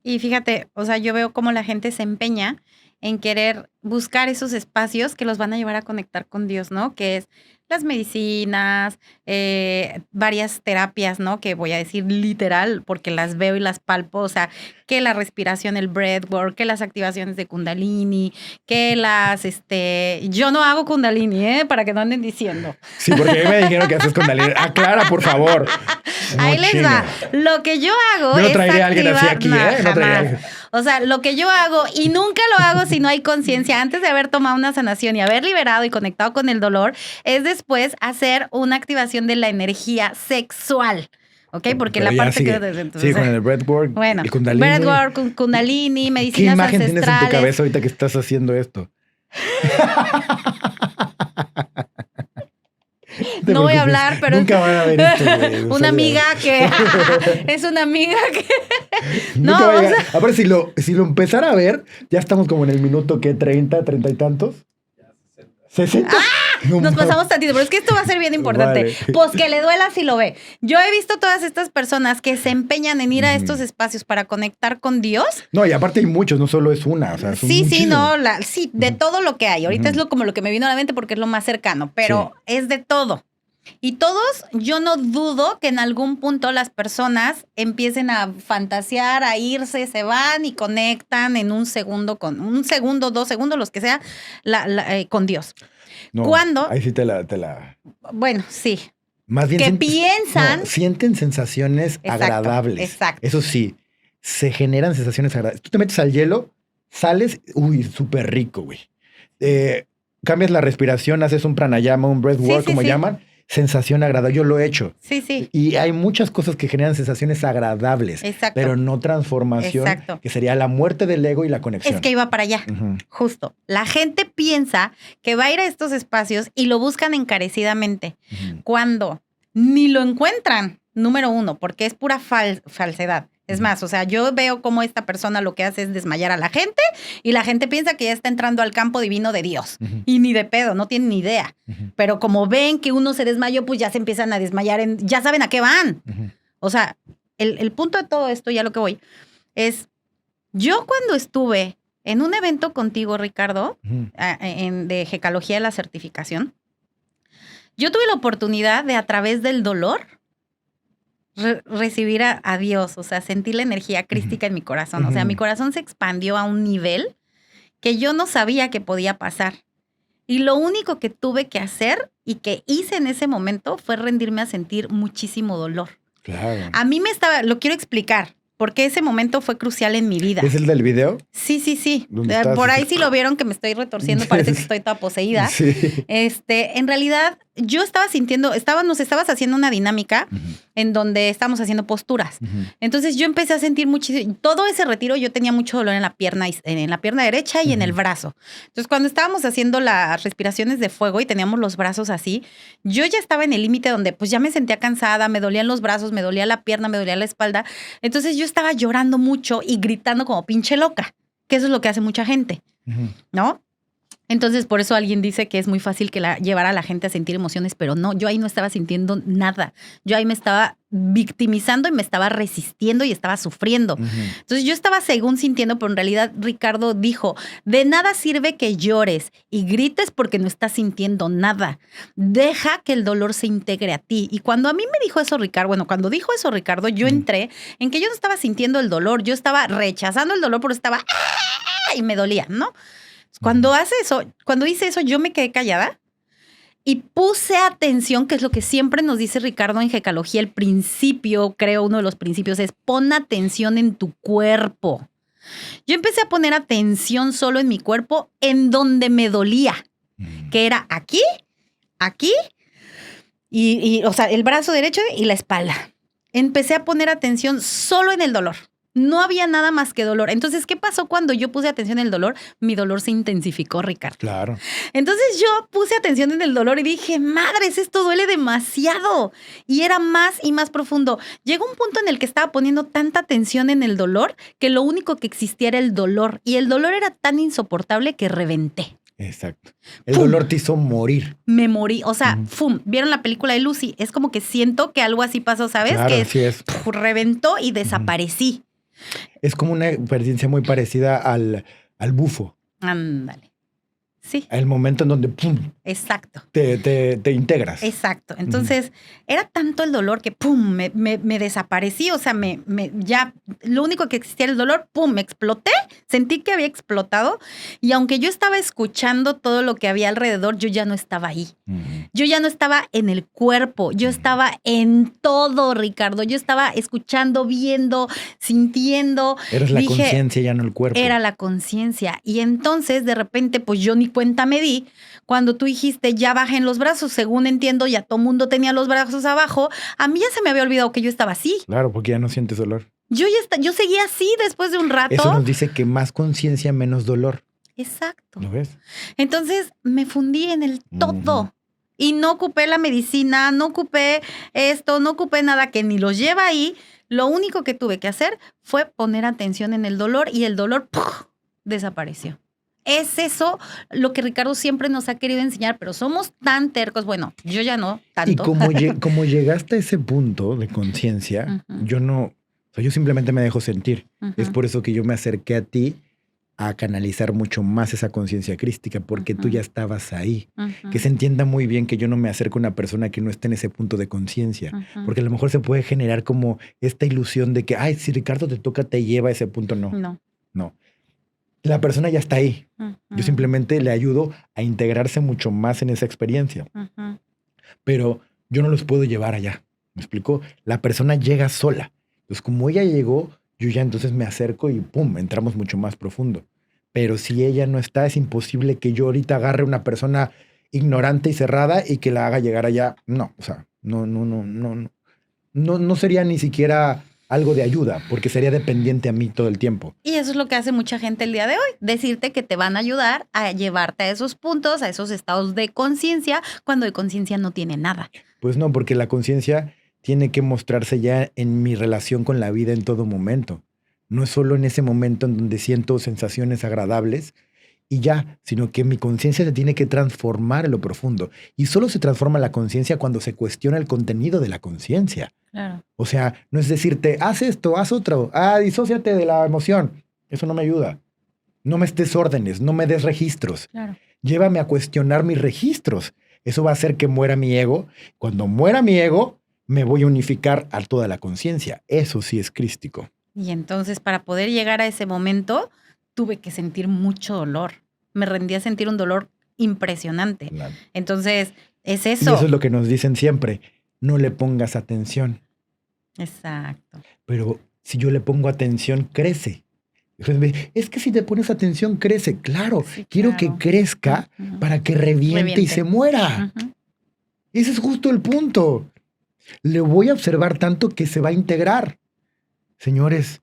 Y fíjate, o sea, yo veo cómo la gente se empeña en querer buscar esos espacios que los van a llevar a conectar con Dios, ¿no? Que es las medicinas, varias terapias, ¿no? Que voy a decir literal porque las veo y las palpo, o sea, que la respiración, el breathwork, que las activaciones de Kundalini, que las, yo no hago Kundalini, para que no anden diciendo. Sí, porque a mí me dijeron que haces Kundalini. Aclara, por favor. No, ahí les va. Lo que yo hago es no traeré a alguien así aquí, ¿eh? No traeré a alguien. O sea, lo que yo hago, y nunca lo hago si no hay conciencia, antes de haber tomado una sanación y haber liberado y conectado con el dolor, es después hacer una activación de la energía sexual. ¿Ok? Porque pero la parte sigue. que... Sí, con el breathwork, bueno, el Kundalini. Breathwork, Kundalini, medicinas ancestrales. ¿Qué imagen tienes en tu cabeza ahorita que estás haciendo esto? No voy a hablar, pero nunca van a ver esto, güey. Una amiga que es una amiga que no, o sea... Ahora si lo empezara a ver, ya estamos como en el minuto que 30 y tantos. 60. No, nos pasamos tantito, pero es que esto va a ser bien importante. Vale. Pues que le duela si lo ve. Yo he visto todas estas personas que se empeñan en ir a estos espacios para conectar con Dios. No, y aparte hay muchos, no solo es una. O sea, sí, de todo lo que hay. Ahorita es como lo que me vino a la mente porque es lo más cercano, pero es de todo. Y todos, yo no dudo que en algún punto las personas empiecen a fantasear, a irse, se van y conectan en un segundo, 2 segundos, los que sea, con Dios. No, ¿cuándo? Ahí sí te la... Bueno, sí. Más bien que piensan... sienten sensaciones agradables. Exacto. Eso sí, se generan sensaciones agradables. Tú te metes al hielo, sales, súper rico, güey. Cambias la respiración, haces un pranayama, un breathwork, como llaman. Sensación agradable. Yo lo he hecho. Sí. Y hay muchas cosas que generan sensaciones agradables. Exacto. Pero no transformación. Exacto. Que sería la muerte del ego y la conexión. Es que iba para allá. Justo. La gente piensa que va a ir a estos espacios y lo buscan encarecidamente. Cuando ni lo encuentran, número 1, porque es pura falsedad. Es más, o sea, yo veo cómo esta persona lo que hace es desmayar a la gente y la gente piensa que ya está entrando al campo divino de Dios. Y ni de pedo, no tienen ni idea. Pero como ven que uno se desmayó, pues ya se empiezan a desmayar, ya saben a qué van. O sea, el punto de todo esto, ya lo que voy, es, yo cuando estuve en un evento contigo, Ricardo, de Gekalogía de la certificación, yo tuve la oportunidad de, a través del dolor, recibir a Dios, o sea, sentir la energía crística en mi corazón. O sea, mi corazón se expandió a un nivel que yo no sabía que podía pasar. Y lo único que tuve que hacer y que hice en ese momento fue rendirme a sentir muchísimo dolor. Claro. A mí lo quiero explicar, porque ese momento fue crucial en mi vida. ¿Es el del video? Sí. ¿Dónde estás? Por ahí sí lo vieron que me estoy retorciendo, parece que estoy toda poseída. Sí. En realidad, yo estaba sintiendo, nos estabas haciendo una dinámica en donde estábamos haciendo posturas. Entonces yo empecé a sentir muchísimo, todo ese retiro yo tenía mucho dolor en la pierna derecha y en el brazo. Entonces cuando estábamos haciendo las respiraciones de fuego y teníamos los brazos así, yo ya estaba en el límite donde pues ya me sentía cansada, me dolían los brazos, me dolía la pierna, me dolía la espalda. Entonces yo estaba llorando mucho y gritando como pinche loca, que eso es lo que hace mucha gente, ¿no? Entonces, por eso alguien dice que es muy fácil llevar a la gente a sentir emociones, pero no, yo ahí no estaba sintiendo nada. Yo ahí me estaba victimizando y me estaba resistiendo y estaba sufriendo. Entonces, yo estaba según sintiendo, pero en realidad Ricardo dijo, de nada sirve que llores y grites porque no estás sintiendo nada. Deja que el dolor se integre a ti. Y cuando a mí me dijo eso Ricardo, cuando dijo eso Ricardo, yo entré en que yo no estaba sintiendo el dolor, yo estaba rechazando el dolor, pero estaba y me dolía, ¿no? Cuando hice eso, yo me quedé callada y puse atención, que es lo que siempre nos dice Ricardo en Gekalogía, el principio, creo, uno de los principios es pon atención en tu cuerpo. Yo empecé a poner atención solo en mi cuerpo, en donde me dolía, que era aquí, o sea, el brazo derecho y la espalda. Empecé a poner atención solo en el dolor. No había nada más que dolor. Entonces, ¿qué pasó cuando yo puse atención en el dolor? Mi dolor se intensificó, Ricardo. Claro. Entonces yo puse atención en el dolor y dije, madres, esto duele demasiado. Y era más y más profundo. Llegó un punto en el que estaba poniendo tanta atención en el dolor que lo único que existía era el dolor. Y el dolor era tan insoportable que reventé. Exacto. El dolor te hizo morir. Me morí. O sea, ¿vieron la película de Lucy? Es como que siento que algo así pasó, ¿sabes? Claro, que así es. Reventó y desaparecí. Es como una experiencia muy parecida al bufo. Ándale. Sí. El momento en donde ¡pum! Exacto. Te integras. Exacto. Entonces, era tanto el dolor que ¡pum! Me desaparecí. O sea, ya lo único que existía era el dolor, ¡pum! Me exploté. Sentí que había explotado. Y aunque yo estaba escuchando todo lo que había alrededor, yo ya no estaba ahí. Yo ya no estaba en el cuerpo. Yo estaba en todo, Ricardo. Yo estaba escuchando, viendo, sintiendo. Eres la conciencia, ya no el cuerpo. Era la conciencia. Y entonces, de repente, pues yo ni cuenta me di cuando tú dijiste ya bajen los brazos. Según entiendo, ya todo mundo tenía los brazos abajo. A mí ya se me había olvidado que yo estaba así. Claro, porque ya no sientes dolor. Yo seguía así después de un rato. Eso nos dice que más conciencia, menos dolor. Exacto. ¿Lo ves? Entonces me fundí en el todo. Y no ocupé la medicina, no ocupé esto, no ocupé nada que ni los lleva ahí. Lo único que tuve que hacer fue poner atención en el dolor y el dolor ¡puf! Desapareció. Es eso lo que Ricardo siempre nos ha querido enseñar, pero somos tan tercos. Bueno, yo ya no tanto. Y como llegaste a ese punto de conciencia, yo simplemente me dejo sentir. Es por eso que yo me acerqué a ti a canalizar mucho más esa conciencia crística, porque tú ya estabas ahí. Que se entienda muy bien que yo no me acerco a una persona que no esté en ese punto de conciencia, porque a lo mejor se puede generar como esta ilusión de que, ay, si Ricardo te toca, te lleva a ese punto. No. La persona ya está ahí. Yo simplemente le ayudo a integrarse mucho más en esa experiencia. Pero yo no los puedo llevar allá. ¿Me explico? La persona llega sola. Entonces, como ella llegó, yo ya entonces me acerco y ¡pum! Entramos mucho más profundo. Pero si ella no está, es imposible que yo ahorita agarre a una persona ignorante y cerrada y que la haga llegar allá. No, o sea, no sería ni siquiera algo de ayuda, porque sería dependiente a mí todo el tiempo. Y eso es lo que hace mucha gente el día de hoy, decirte que te van a ayudar a llevarte a esos puntos, a esos estados de conciencia, cuando de conciencia no tiene nada. Pues no, porque la conciencia tiene que mostrarse ya en mi relación con la vida en todo momento. No es solo en ese momento en donde siento sensaciones agradables y ya, sino que mi conciencia se tiene que transformar en lo profundo. Y solo se transforma la conciencia cuando se cuestiona el contenido de la conciencia. Claro. O sea, no es decirte, haz esto, haz otro, disóciate de la emoción. Eso no me ayuda. No me des órdenes, no me des registros. Claro. Llévame a cuestionar mis registros. Eso va a hacer que muera mi ego. Cuando muera mi ego, me voy a unificar a toda la conciencia. Eso sí es crístico. Y entonces, para poder llegar a ese momento, tuve que sentir mucho dolor. Me rendí a sentir un dolor impresionante. Claro. Entonces, es eso. Y eso es lo que nos dicen siempre. No le pongas atención. Exacto. Pero Si yo le pongo atención, crece. Es que si te pones atención, crece. Claro, Sí, quiero que claro. crezca Ujú. para que reviente y se muera. Ujú. Ese es justo el punto. Le voy a observar tanto que se va a integrar. Señores,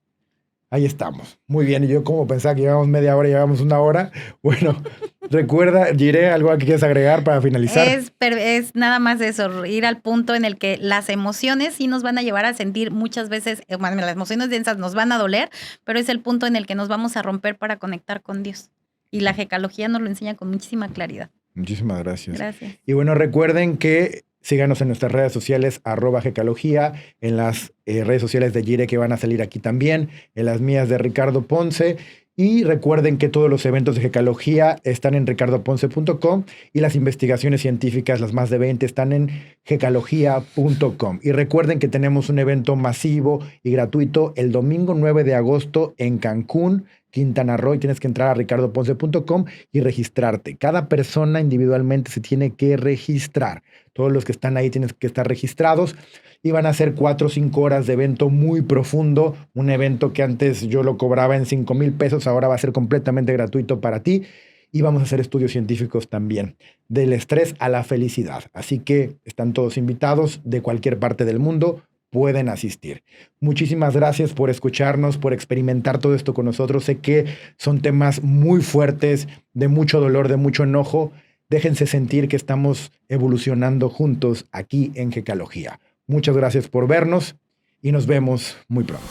ahí estamos. Muy bien. Y yo como pensaba que llevamos media hora, llevamos una hora. Bueno, recuerda, Jiré, algo que quieres agregar para finalizar. Es nada más eso, ir al punto en el que las emociones sí nos van a llevar a sentir muchas veces, las emociones densas nos van a doler, pero es el punto en el que nos vamos a romper para conectar con Dios. Y la genealogía nos lo enseña con muchísima claridad. Muchísimas gracias. Gracias. Y bueno, recuerden que síganos en nuestras redes sociales, @Gekalogía, en las redes sociales de Jire que van a salir aquí también, en las mías de Ricardo Ponce. Y recuerden que todos los eventos de Gekalogía están en ricardoponce.com y las investigaciones científicas, las más de 20, están en gekalogía.com. Y recuerden que tenemos un evento masivo y gratuito el domingo 9 de agosto en Cancún, Quintana Roo, y tienes que entrar a ricardoponce.com y registrarte. Cada persona individualmente se tiene que registrar. Todos los que están ahí tienen que estar registrados y van a ser 4 o 5 horas de evento muy profundo. Un evento que antes yo lo cobraba en 5,000 pesos, ahora va a ser completamente gratuito para ti. Y vamos a hacer estudios científicos también, del estrés a la felicidad. Así que están todos invitados de cualquier parte del mundo. Pueden asistir. Muchísimas gracias por escucharnos, por experimentar todo esto con nosotros. Sé que son temas muy fuertes, de mucho dolor, de mucho enojo. Déjense sentir que estamos evolucionando juntos aquí en Gekalogía. Muchas gracias por vernos y nos vemos muy pronto.